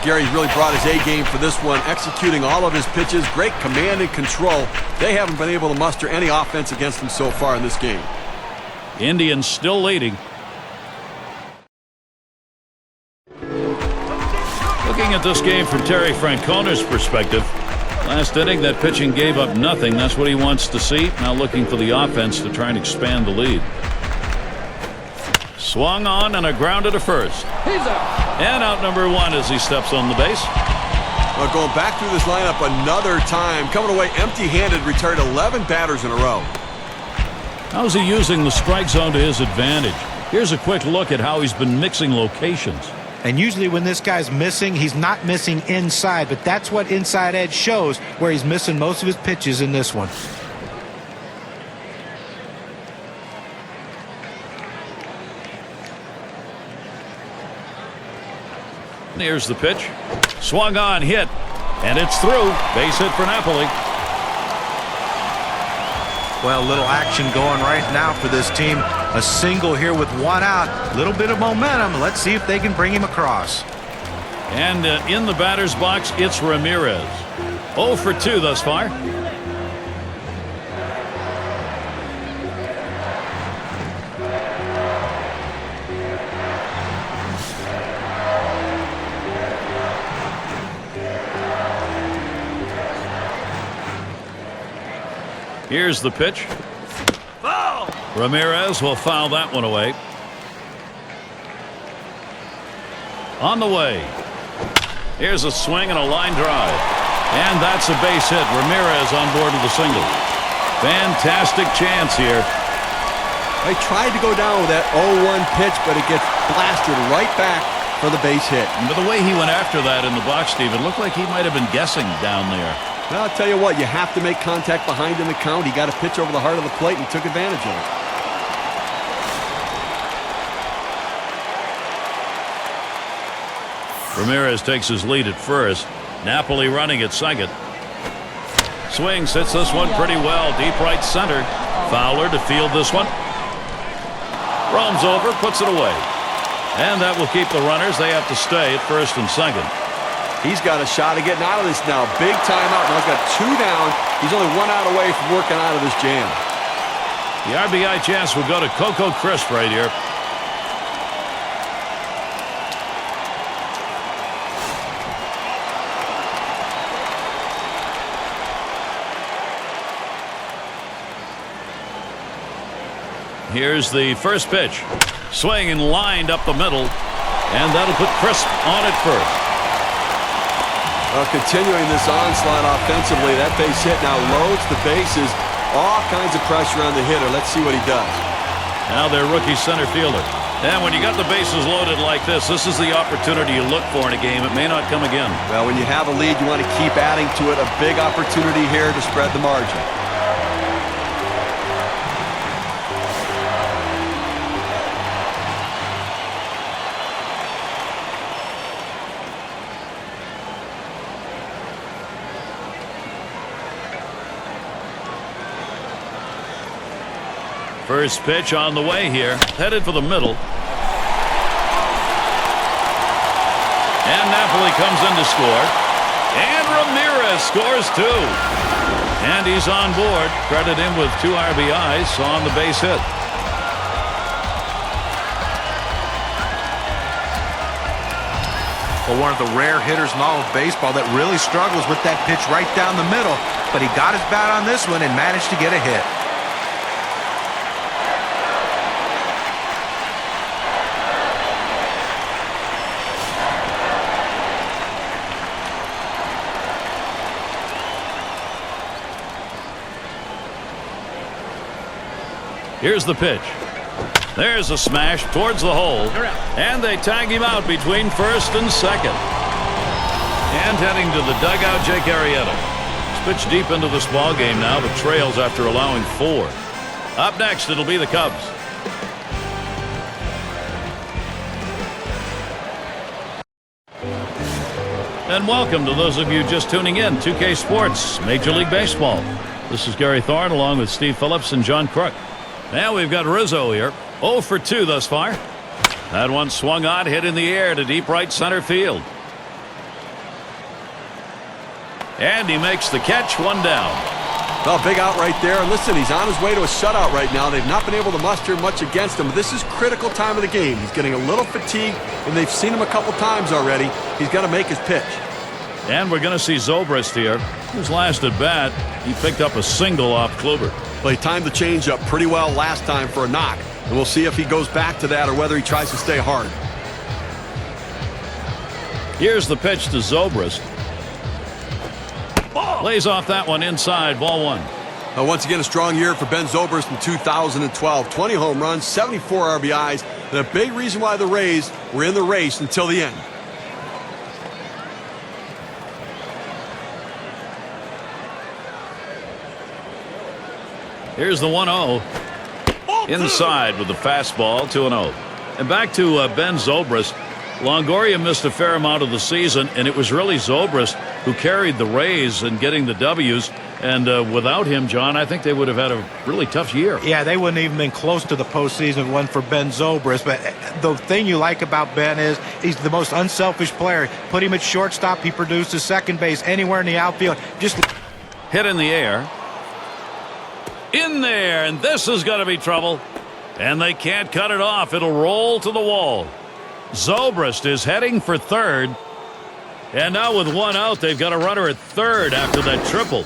Gary's really brought his A game for this one, executing all of his pitches. Great command and control. They haven't been able to muster any offense against him so far in this game. Indians still leading. Looking at this game from Terry Francona's perspective, last inning that pitching gave up nothing. That's what he wants to see. Now looking for the offense to try and expand the lead. Swung on and a grounder to first. He's out. And out number 1 as he steps on the base. Well, going back through this lineup another time, coming away empty-handed, retired 11 batters in a row. How's he using the strike zone to his advantage? Here's a quick look at how he's been mixing locations. And usually when this guy's missing, he's not missing inside, but that's what inside edge shows, where he's missing most of his pitches in this one. Here's the pitch. Swung on, hit, and it's through. Base hit for Napoli. Well, little action going right now for this team. A single here with 1 out. Little bit of momentum. Let's see if they can bring him across. And in the batter's box, it's Ramirez. 0 for 2 thus far. Here's the pitch. Foul. Ramirez will foul that one away. On the way. Here's a swing and a line drive. And that's a base hit. Ramirez on board with a single. Fantastic chance here. They tried to go down with that 0-1 pitch, but it gets blasted right back for the base hit. But the way he went after that in the box, Steve, it looked like he might have been guessing down there. Well, I'll tell you what, you have to make contact behind in the count. He got a pitch over the heart of the plate and he took advantage of it. Ramirez takes his lead at first. Napoli running at second. Swings, hits this one pretty well. Deep right center. Fowler to field this one. Roams over, puts it away. And that will keep the runners. They have to stay at first and second. He's got a shot at getting out of this now. Big timeout. Now he's got 2 down. He's only 1 out away from working out of this jam. The RBI chance will go to Coco Crisp right here. Here's the first pitch. Swing and lined up the middle. And that'll put Crisp on at first. Well, continuing this onslaught offensively, that base hit now loads the bases. All kinds of pressure on the hitter. Let's see what he does. Now their rookie center fielder. And when you got the bases loaded like this is the opportunity you look for in a game. It may not come again. Well, when you have a lead, you want to keep adding to it. A big opportunity here to spread the margin. First pitch on the way here. Headed for the middle. Beverly comes in to score. And Ramirez scores too. And he's on board. Credit him with 2 RBIs on the base hit. Well, one of the rare hitters in all of baseball that really struggles with that pitch right down the middle. But he got his bat on this one and managed to get a hit. Here's the pitch. There's a smash towards the hole. And they tag him out between first and second. And heading to the dugout, Jake Arrieta. He's pitched deep into this ball game now, but trails after allowing 4. Up next, it'll be the Cubs. And welcome to those of you just tuning in. 2K Sports, Major League Baseball. This is Gary Thorne along with Steve Phillips and John Crook. Now we've got Rizzo here. 0 for 2 thus far. That one swung on, hit in the air to deep right center field. And he makes the catch, 1 down. Well, big out right there. And listen, he's on his way to a shutout right now. They've not been able to muster much against him. This is critical time of the game. He's getting a little fatigued, and they've seen him a couple times already. He's got to make his pitch. And we're going to see Zobrist here. His last at bat, he picked up a single off Kluber. Well, he timed the changeup pretty well last time for a knock. And we'll see if he goes back to that or whether he tries to stay hard. Here's the pitch to Zobrist. Lays off that one inside, ball 1. Now, once again, a strong year for Ben Zobrist in 2012. 20 home runs, 74 RBIs, and a big reason why the Rays were in the race until the end. Here's the 1-0. Inside with the fastball, 2-0. And back to Ben Zobrist. Longoria missed a fair amount of the season, and it was really Zobrist who carried the Rays in getting the W's. And without him, John, I think they would have had a really tough year. Yeah, they wouldn't even been close to the postseason if it wasn't for Ben Zobrist. But the thing you like about Ben is he's the most unselfish player. Put him at shortstop, he produces second base, anywhere in the outfield. Just hit in the air. In there, and this is going to be trouble. And they can't cut it off. It'll roll to the wall. Zobrist is heading for third. And now with 1 out, they've got a runner at third after that triple.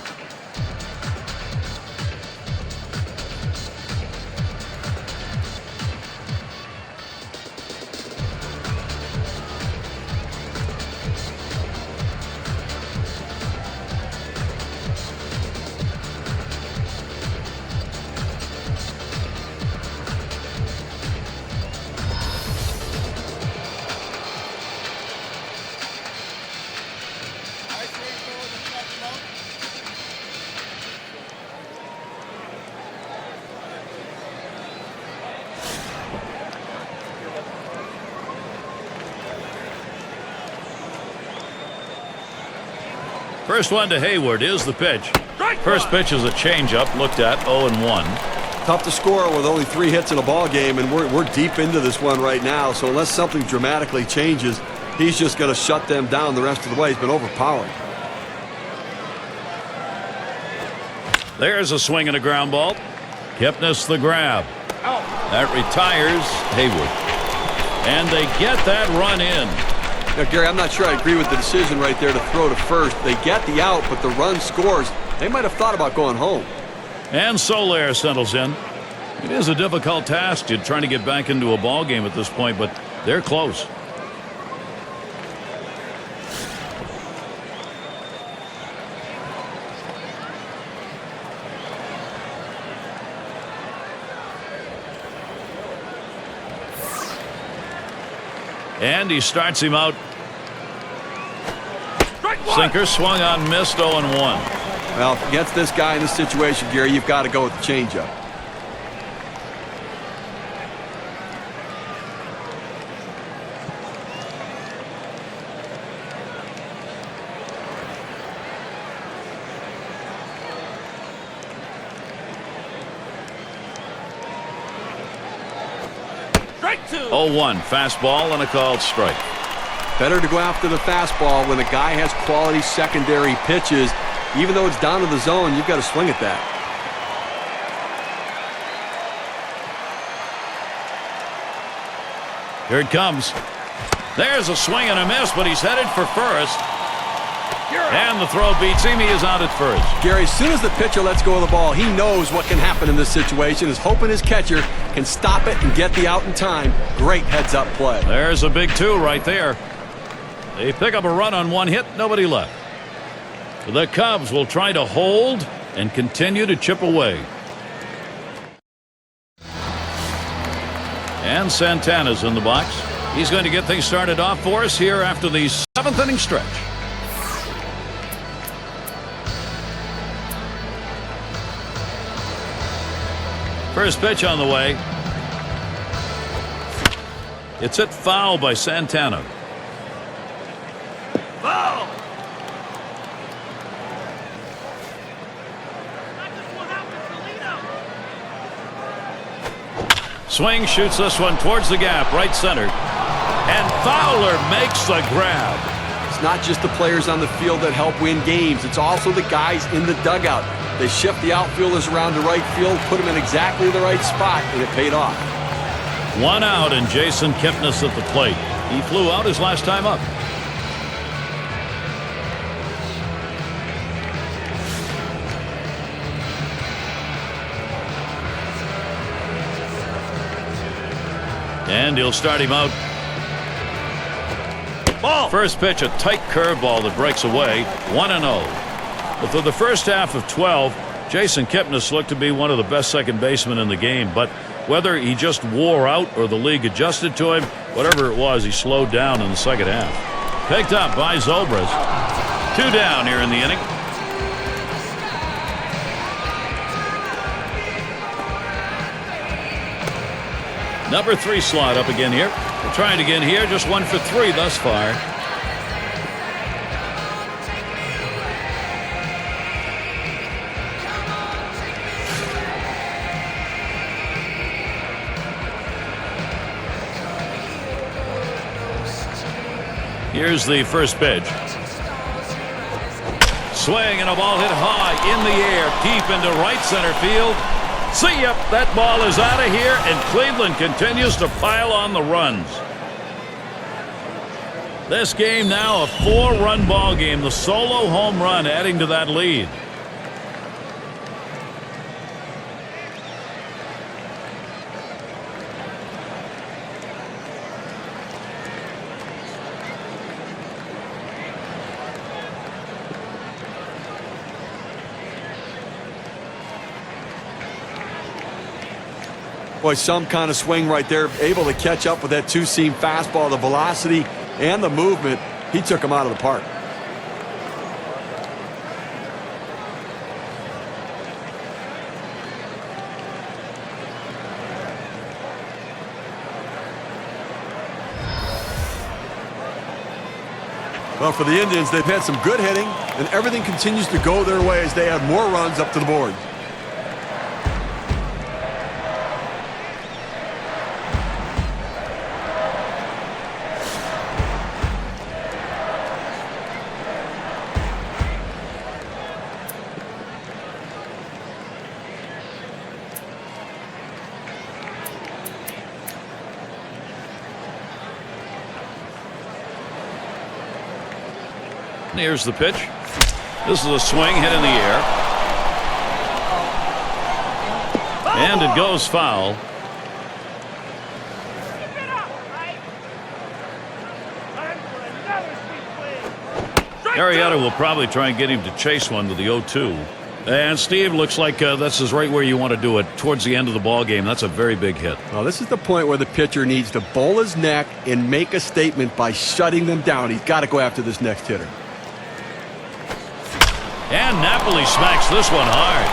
First one to Hayward is the pitch. First pitch is a changeup, looked at 0-1. Tough to score with only 3 hits in a ball game, and we're deep into this one right now. So unless something dramatically changes, he's just going to shut them down the rest of the way. He's been overpowered. There's a swing and a ground ball. Kipnis the grab. That retires Hayward. And they get that run in. Now, Gary, I'm not sure I agree with the decision right there to throw to first. They get the out, but the run scores. They might have thought about going home. And Soler settles in. It is a difficult task to trying to get back into a ball game at this point, but they're close. And he starts him out. Sinker swung on, missed, 0-1. Well, against this guy in this situation, Gary, you've got to go with the changeup. Strike 2. 0-1, fastball and a called strike. Better to go after the fastball when a guy has quality secondary pitches. Even though it's down to the zone, you've got to swing at that. Here it comes. There's a swing and a miss, but he's headed for first. And the throw beats him. He is out at first. Gary, as soon as the pitcher lets go of the ball, he knows what can happen in this situation. Is hoping his catcher can stop it and get the out in time. Great heads-up play. There's a big two right there. They pick up a run on one hit. Nobody left. The Cubs will try to hold and continue to chip away. And Santana's in the box. He's going to get things started off for us here after the 7th inning stretch. First pitch on the way. It's hit foul by Santana. Foul! Swing, shoots this one towards the gap, right center. And Fowler makes the grab. It's not just the players on the field that help win games. It's also the guys in the dugout. They shift the outfielders around to right field, put them in exactly the right spot, and it paid off. 1 out, and Jason Kipnis at the plate. He flew out his last time up. And he'll start him out. Ball. First pitch, a tight curveball that breaks away. 1-0. But through the first half of 12, Jason Kipnis looked to be one of the best second basemen in the game. But whether he just wore out or the league adjusted to him, whatever it was, he slowed down in the second half. Picked up by Zobrist. 2 down here in the inning. Number 3 slot up again here. We're trying again here, just 1 for 3 thus far. Here's the first pitch. Swing and a ball hit high in the air, deep into right center field. See ya, that ball is out of here, and Cleveland continues to pile on the runs. This game now a 4-run ball game. The solo home run adding to that lead. Boy, some kind of swing right there, able to catch up with that two-seam fastball, the velocity and the movement. He took him out of the park. Well, for the Indians, they've had some good hitting, and everything continues to go their way as they add more runs up to the board. Here's the pitch. This is a swing hit in the air. And it goes foul. Arrieta will probably try and get him to chase one to the 0-2. And Steve, looks like this is right where you want to do it, towards the end of the ball game. That's a very big hit. Well, this is the point where the pitcher needs to bowl his neck and make a statement by shutting them down. He's got to go after this next hitter. And Napoli smacks this one hard.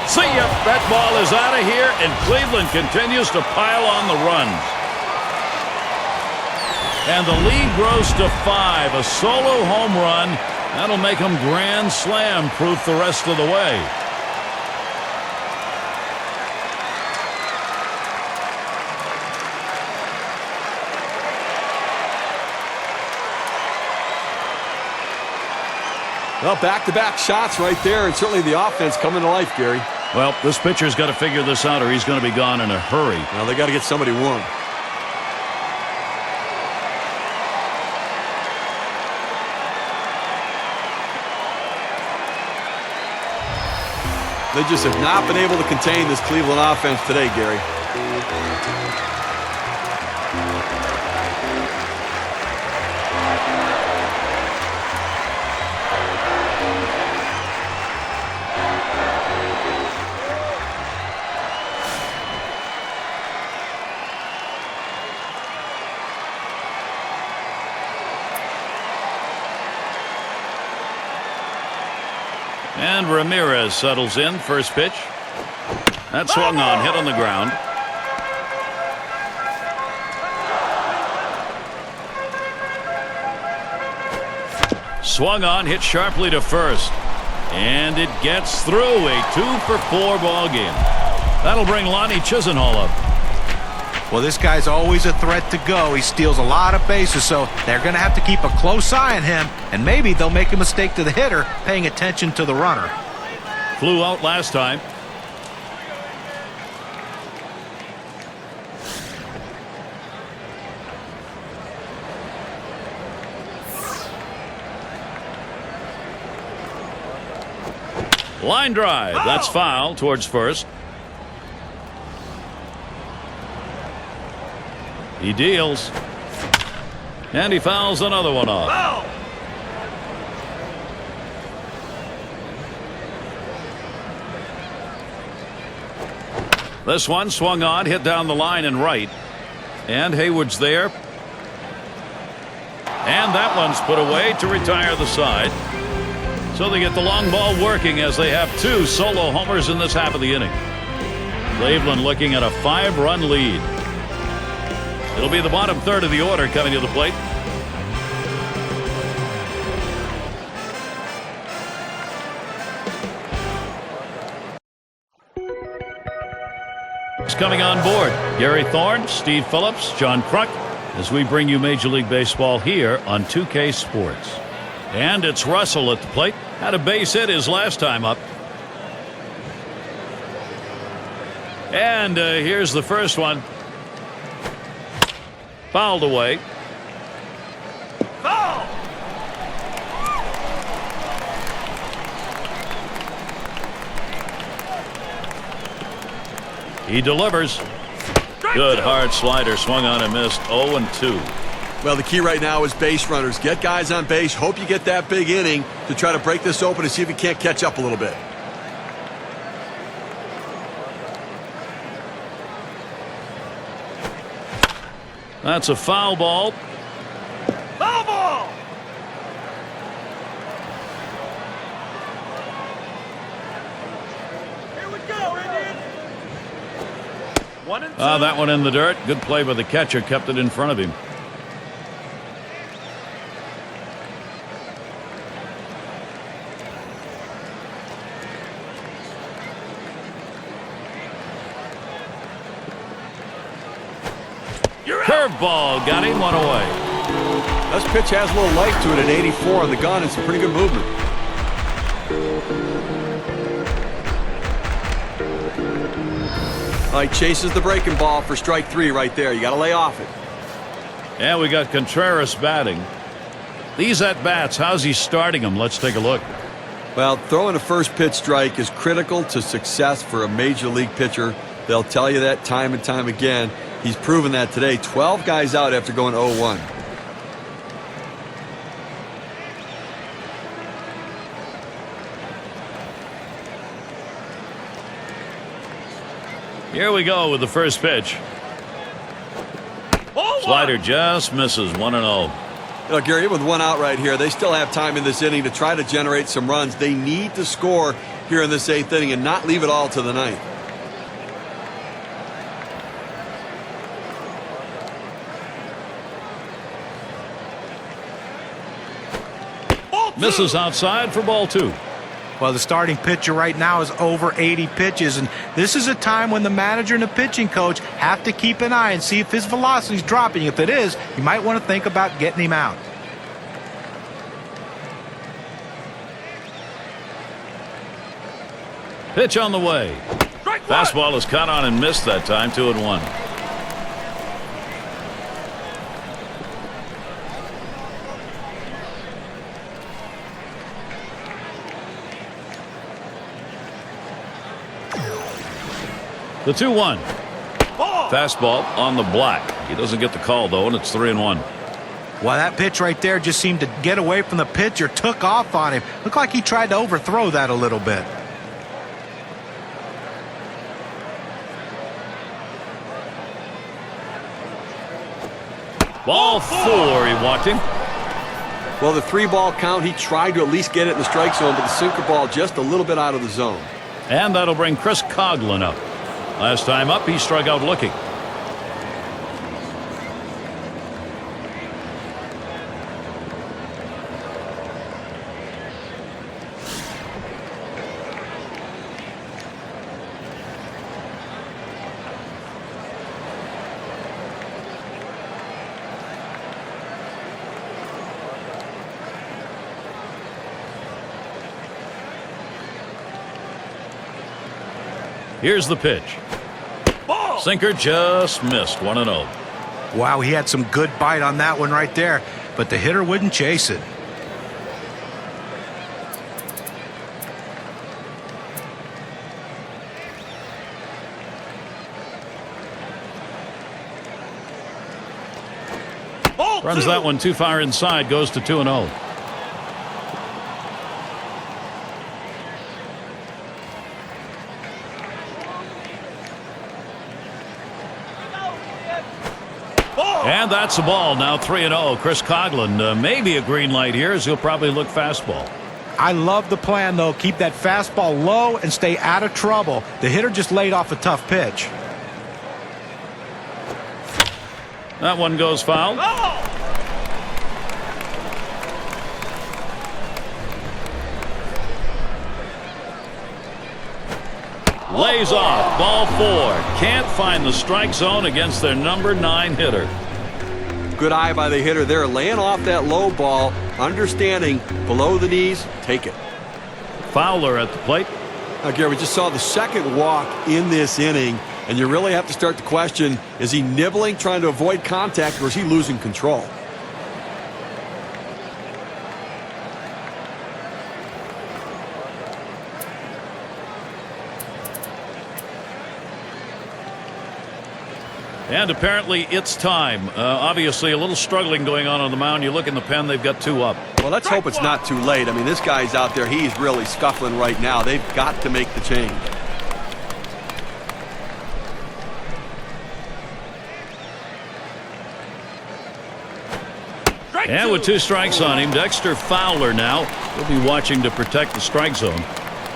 See ya, that ball is out of here, and Cleveland continues to pile on the runs. And the lead grows to 5. A solo home run. That'll make him grand slam proof the rest of the way. Well, back-to-back shots right there, and certainly the offense coming to life, Gary. Well, this pitcher's got to figure this out or he's going to be gone in a hurry. Well, they got to get somebody warm. They just have not been able to contain this Cleveland offense today, Gary. And Ramirez settles in. First pitch. That swung on, hit on the ground. Swung on, hit sharply to first. And it gets through. A 2-for-4 ball game. That'll bring Lonnie Chisenhall up. Well, this guy's always a threat to go. He steals a lot of bases, so they're going to have to keep a close eye on him, and maybe they'll make a mistake to the hitter paying attention to the runner. Flew out last time. Line drive. That's foul towards first. He deals. And he fouls another one off. This one swung on, hit down the line and right. And Hayward's there. And that one's put away to retire the side. So they get the long ball working as they have 2 solo homers in this half of the inning. Cleveland looking at a 5-run lead. It'll be the bottom third of the order coming to the plate. It's coming on board. Gary Thorne, Steve Phillips, John Kruk, as we bring you Major League Baseball here on 2K Sports. And it's Russell at the plate. Had a base hit his last time up. And here's the first one. Fouled away. Foul! He delivers. Good hard slider, swung on and missed. 0-2. Well, the key right now is base runners. Get guys on base. Hope you get that big inning to try to break this open and see if you can't catch up a little bit. That's a foul ball. Foul ball! Here we go, Indians! 1-2. That one in the dirt. Good play by the catcher. Kept it in front of him. Curveball got him, one away. This pitch has a little life to it at 84 on the gun. It's a pretty good movement. All right, chases the breaking ball for strike 3 right there. You got to lay off it. And we got Contreras batting. These at-bats, how's he starting them? Let's take a look. Well, throwing a first pitch strike is critical to success for a major league pitcher. They'll tell you that time and time again. He's proven that today. 12 guys out after going 0-1. Here we go with the first pitch. Slider just misses. 1-0. You know, Gary, with 1 out right here, they still have time in this inning to try to generate some runs. They need to score here in this 8th inning and not leave it all to the 9th. Misses outside for ball 2. Well, the starting pitcher right now is over 80 pitches, and this is a time when the manager and the pitching coach have to keep an eye and see if his velocity is dropping. If it is, you might want to think about getting him out. Pitch on the way. Fastball is caught on and missed that time. 2-1. The 2-1. Fastball on the block. He doesn't get the call, though, and it's 3-1. Well, that pitch right there just seemed to get away from the pitcher, took off on him. Looked like he tried to overthrow that a little bit. Ball 4. He walked him. Well, the 3-ball count, he tried to at least get it in the strike zone, but the sinker ball just a little bit out of the zone. And that'll bring Chris Coughlin up. Last time up, he struck out looking. Here's the pitch. Sinker just missed. 1-0. Wow, he had some good bite on that one right there, but the hitter wouldn't chase it. Runs that one too far inside. Goes to 2-0. And that's the ball. Now 3-0. Chris Coughlin, maybe a green light here, as he'll probably look fastball. I love the plan, though. Keep that fastball low and stay out of trouble. The hitter just laid off a tough pitch. That one goes foul. Lays off. Ball 4. Can't find the strike zone against their number 9 hitter. Good eye by the hitter there, laying off that low ball, understanding below the knees, take it. Fowler at the plate. Now, Gary, we just saw the second walk in this inning, and you really have to start to question, is he nibbling, trying to avoid contact, or is he losing control? And apparently it's time. Obviously a little struggling going on the mound. You look in the pen, they've got 2 up. Well, let's hope it's not too late. I mean, this guy's out there. He's really scuffling right now. They've got to make the change. And with 2 strikes on him, Dexter Fowler now will be watching to protect the strike zone.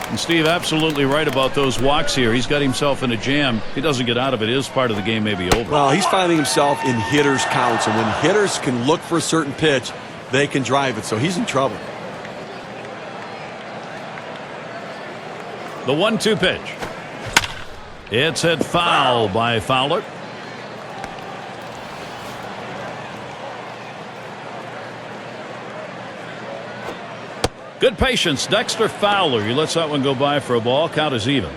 And Steve, absolutely right about those walks here. He's got himself in a jam. If he doesn't get out of it, his part of the game may be over. Well, he's finding himself in hitters' counts, and when hitters can look for a certain pitch, they can drive it, so he's in trouble. The 1-2 pitch. It's hit foul by Fowler. Good patience, Dexter Fowler. He lets that one go by for a ball. Count is even.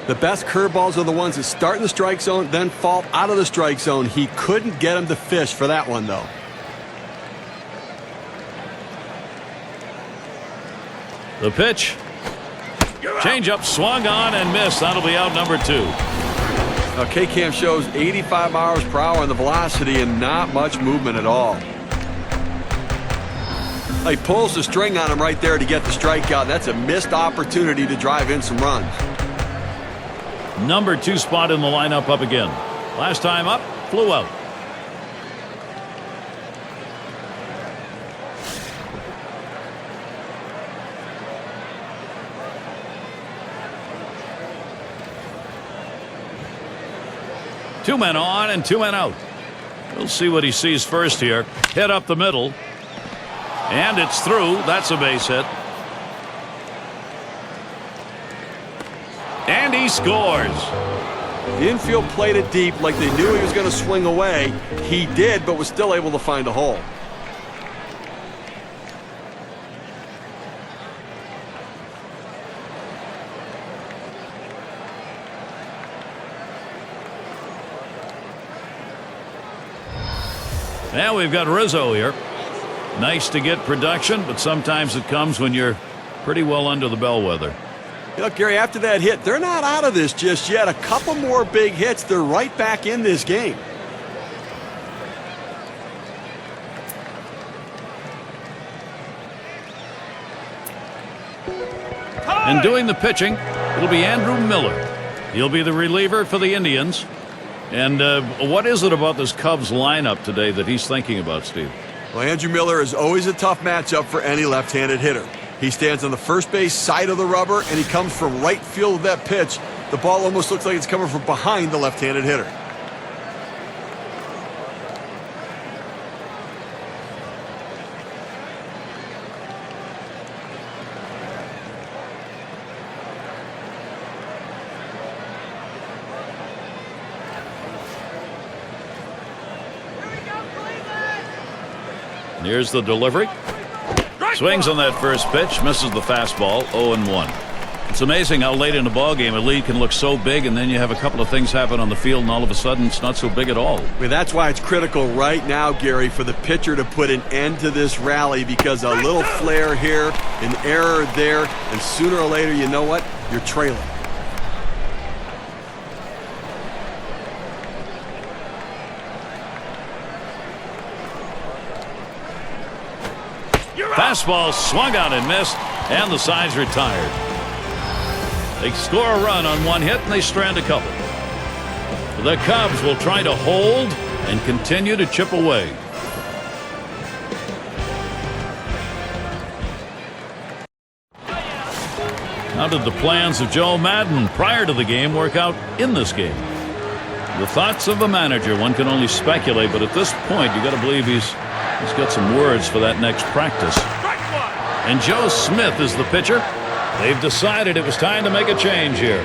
The best curveballs are the ones that start in the strike zone, then fall out of the strike zone. He couldn't get him to fish for that one, though. The pitch. Changeup swung on and missed. That'll be out number 2. Now, K-Cam shows 85 miles per hour on the velocity and not much movement at all. He pulls the string on him right there to get the strikeout. That's a missed opportunity to drive in some runs. Number 2 spot in the lineup up again. Last time up, flew out. Two men on and 2 men out. We'll see what he sees first here. Hit up the middle. And it's through. That's a base hit. And he scores. The infield played it deep like they knew he was going to swing away. He did, but was still able to find a hole. Now we've got Rizzo here. Nice to get production, but sometimes it comes when you're pretty well under the bellwether. You know, Gary, after that hit, they're not out of this just yet. A couple more big hits, they're right back in this game. And doing the pitching, it'll be Andrew Miller. He'll be the reliever for the Indians. And what is it about this Cubs lineup today that he's thinking about, Steve? Well, Andrew Miller is always a tough matchup for any left-handed hitter. He stands on the first base side of the rubber, and he comes from right field of that pitch. The ball almost looks like it's coming from behind the left-handed hitter. And here's the delivery. Swings on that first pitch, misses the fastball, 0-1. It's amazing how late in the ballgame a lead can look so big, and then you have a couple of things happen on the field, and all of a sudden it's not so big at all. I mean, that's why it's critical right now, Gary, for the pitcher to put an end to this rally, because a little flare here, an error there, and sooner or later, you know what? You're trailing. Fastball swung out and missed, and the side's retired. They score a run on one hit, and they strand a couple. The Cubs will try to hold and continue to chip away. How did the plans of Joe Madden prior to the game work out in this game? The thoughts of a manager, one can only speculate, but at this point, you got to believe he's got some words for that next practice. And Joe Smith is the pitcher. They've decided it was time to make a change here.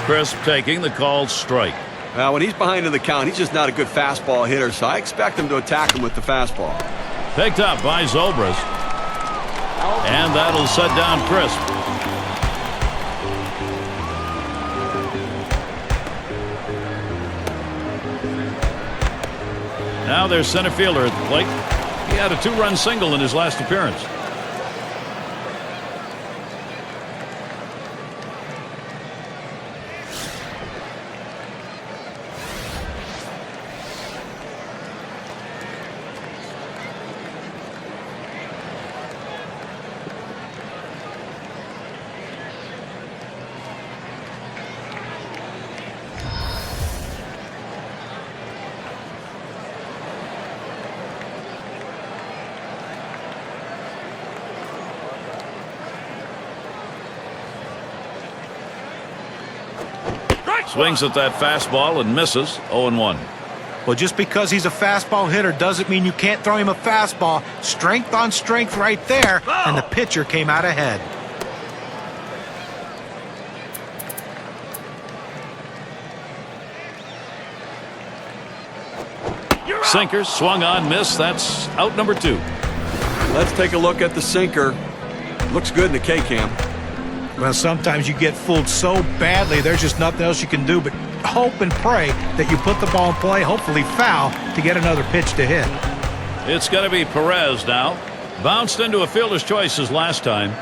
Crisp taking the called strike. Now, when he's behind in the count, he's just not a good fastball hitter, so I expect him to attack him with the fastball. Picked up by Zobrist. And that'll set down Crisp. Now there's center fielder at the plate. He had a two-run single in his last appearance. Swings at that fastball and misses, 0-1. Well, just because he's a fastball hitter doesn't mean you can't throw him a fastball. Strength on strength right there, and the pitcher came out ahead. Sinker swung on, missed. That's out number 2. Let's take a look at the sinker. Looks good in the K-cam. Well, sometimes you get fooled so badly, there's just nothing else you can do but hope and pray that you put the ball in play, hopefully foul, to get another pitch to hit. It's going to be Perez now. Bounced into a fielder's choice his last time.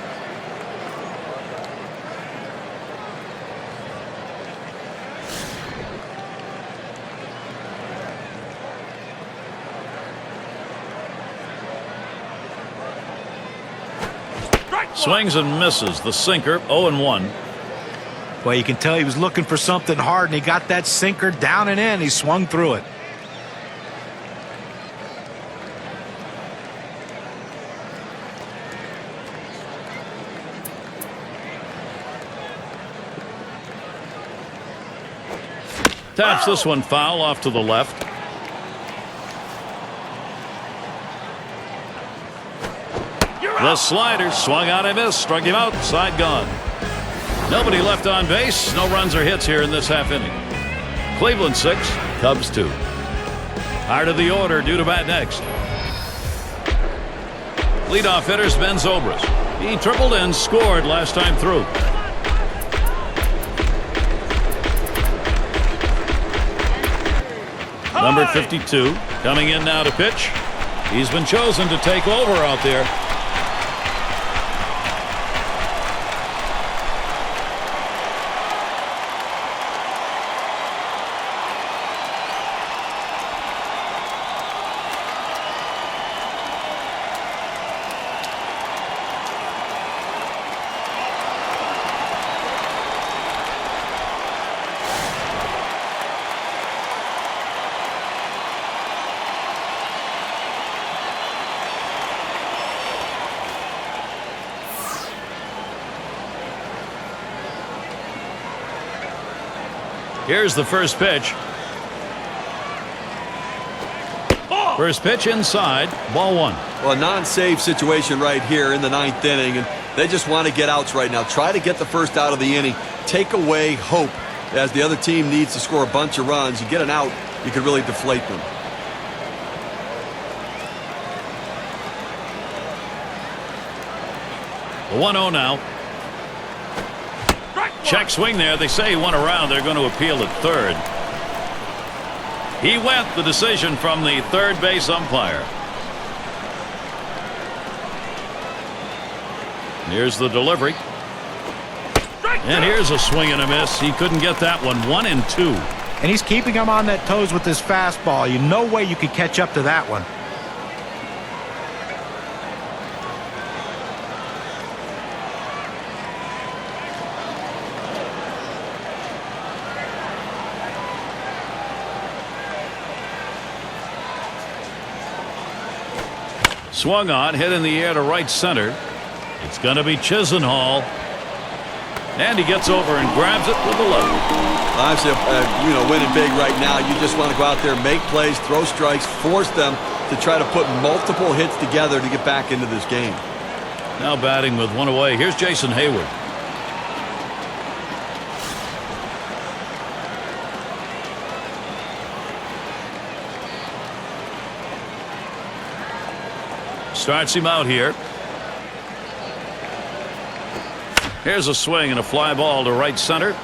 Swings and misses. The sinker, 0-1. Well, you can tell he was looking for something hard, and he got that sinker down and in. He swung through it. Taps this one foul off to the left. The slider swung out and missed, struck him out, side gone. Nobody left on base, no runs or hits here in this half inning. Cleveland 6, Cubs 2. Heart of the order due to bat next. Leadoff hitter's Ben Zobrist. He tripled and scored last time through. Number 52 coming in now to pitch. He's been chosen to take over out there. Here's the first pitch. First pitch inside, ball one. Well, a non-save situation right here in the 9th inning, and they just want to get outs right now. Try to get the first out of the inning. Take away hope as the other team needs to score a bunch of runs. You get an out, you could really deflate them. The 1-0 now. Check swing there. They say he went around. They're going to appeal at third. He went. The decision from the third base umpire. Here's the delivery. And here's a swing and a miss. He couldn't get that one. 1-2. And he's keeping him on that toes with his fastball. No way you could catch up to that one. Swung on, hit in the air to right center. It's going to be Chisenhall. And he gets over and grabs it with the left. Obviously, winning big right now, you just want to go out there, make plays, throw strikes, force them to try to put multiple hits together to get back into this game. Now batting with one away. Here's Jason Hayward. Starts him out here. Here's a swing and a fly ball to right center.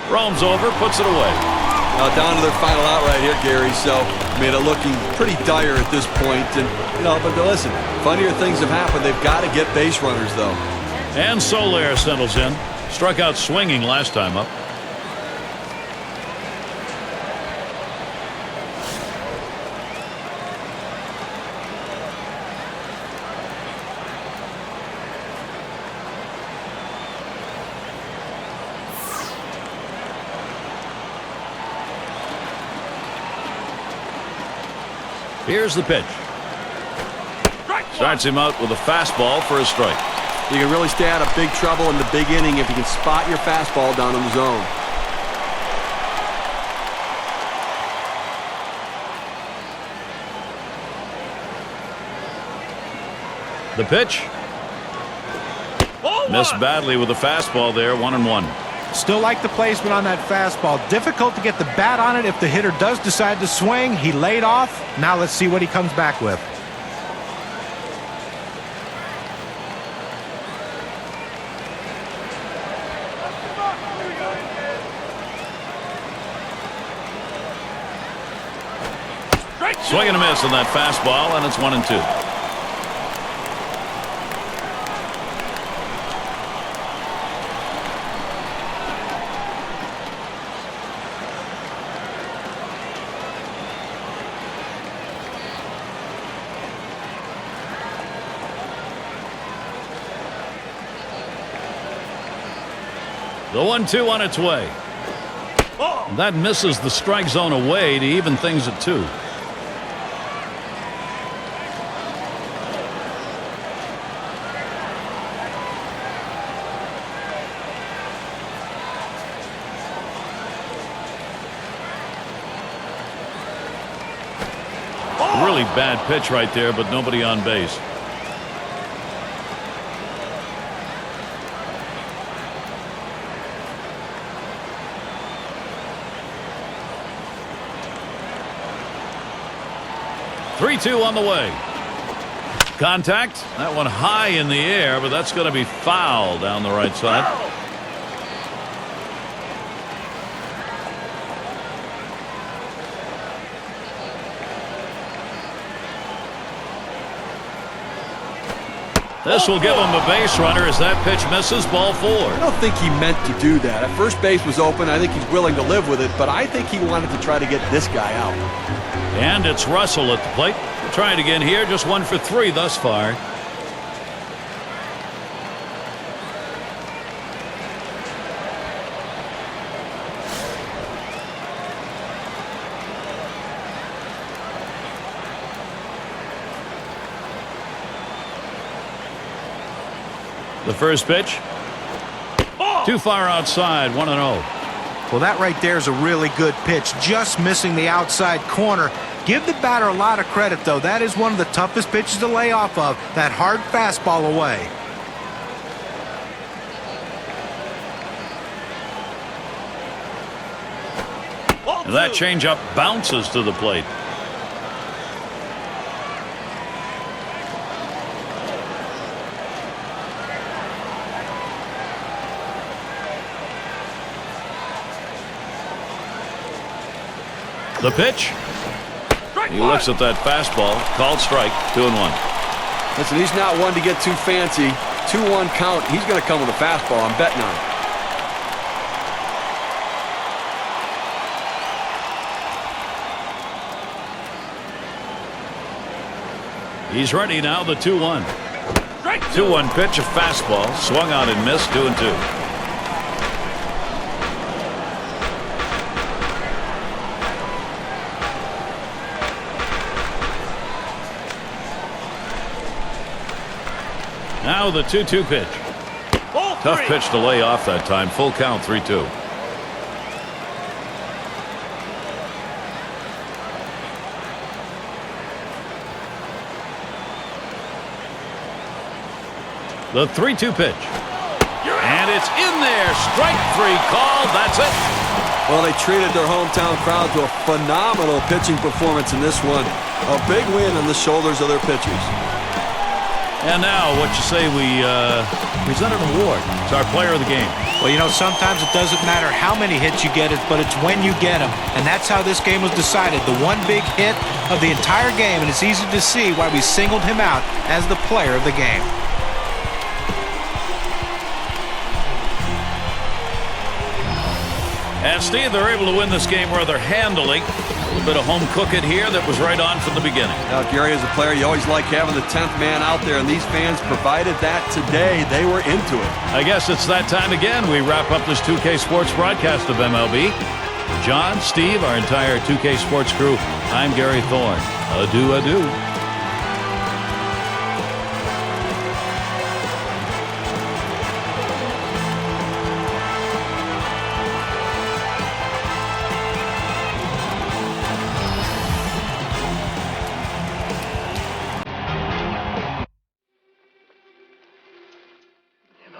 Roams over, puts it away. Now down to their final out right here, Gary. So, I mean, they're looking pretty dire at this point. And, but listen, funnier things have happened. They've got to get base runners, though. And Soler settles in. Struck out swinging last time up. Here's the pitch. Starts him out with a fastball for a strike. You can really stay out of big trouble in the big inning if you can spot your fastball down in the zone. The pitch. Missed badly with the fastball there. 1-1. Still like the placement on that fastball. Difficult to get the bat on it if the hitter does decide to swing. He laid off. Now let's see what he comes back with. Swing and a miss on that fastball, and it's 1-2. The 1-2 on its way. That misses the strike zone away to even things at 2. Really bad pitch right there, but nobody on base. Three-two on the way. Contact. That one high in the air, but that's going to be foul down the right side. This will give him a base runner as that pitch misses, ball 4. I don't think he meant to do that. At first base was open. I think he's willing to live with it, but I think he wanted to try to get this guy out. And it's Russell at the plate. Trying again here, just 1 for 3 thus far. The first pitch. Too far outside, 1-0. Well, that right there is a really good pitch, just missing the outside corner. Give the batter a lot of credit, though. That is one of the toughest pitches to lay off of, that hard fastball away. And that changeup bounces to the plate. The pitch. He looks at that fastball. Called strike. 2-1. Listen, he's not one to get too fancy. 2-1 count. He's going to come with a fastball. I'm betting on it. He's ready now. The 2-1. 2-1 pitch, a fastball. Swung on and missed. 2-2. Now the 2-2 pitch. Tough pitch to lay off that time. Full count, 3-2. The 3-2 pitch. And it's in there. Strike 3 called. That's it. Well, they treated their hometown crowd to a phenomenal pitching performance in this one. A big win on the shoulders of their pitchers. And now, what you say we present an award. It's our player of the game. Well, you know, sometimes it doesn't matter how many hits you get, but it's when you get them. And that's how this game was decided. The one big hit of the entire game, and it's easy to see why we singled him out as the player of the game. And Steve, they're able to win this game rather handily. A little bit of home cooking here that was right on from the beginning. Now, Gary, as a player, you always like having the 10th man out there, and these fans provided that today. They were into it. I guess it's that time again. We wrap up this 2K Sports broadcast of MLB. John, Steve, our entire 2K Sports crew, I'm Gary Thorne. Adieu, adieu.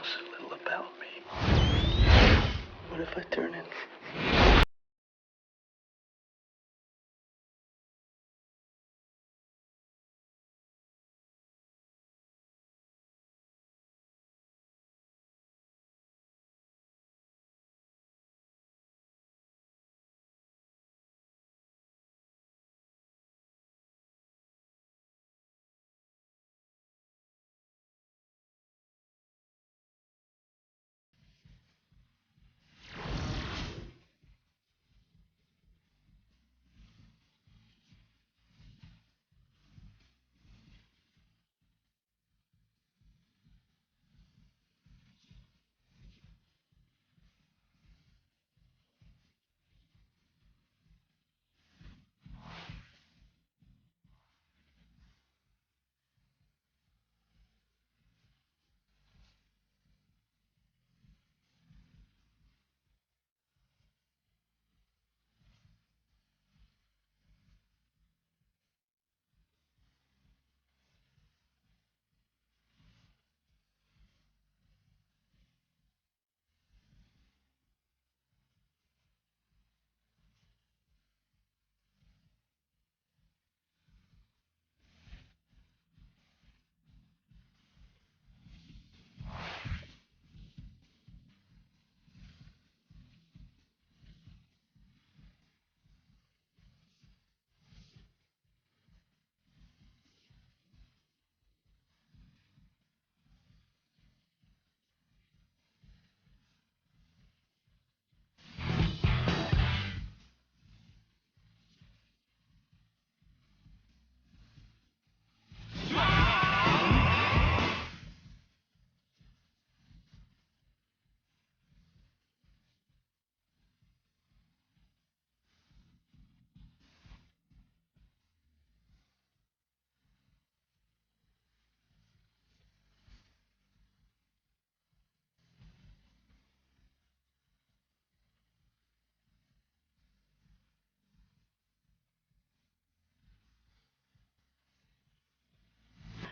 So little about me. What if I turn in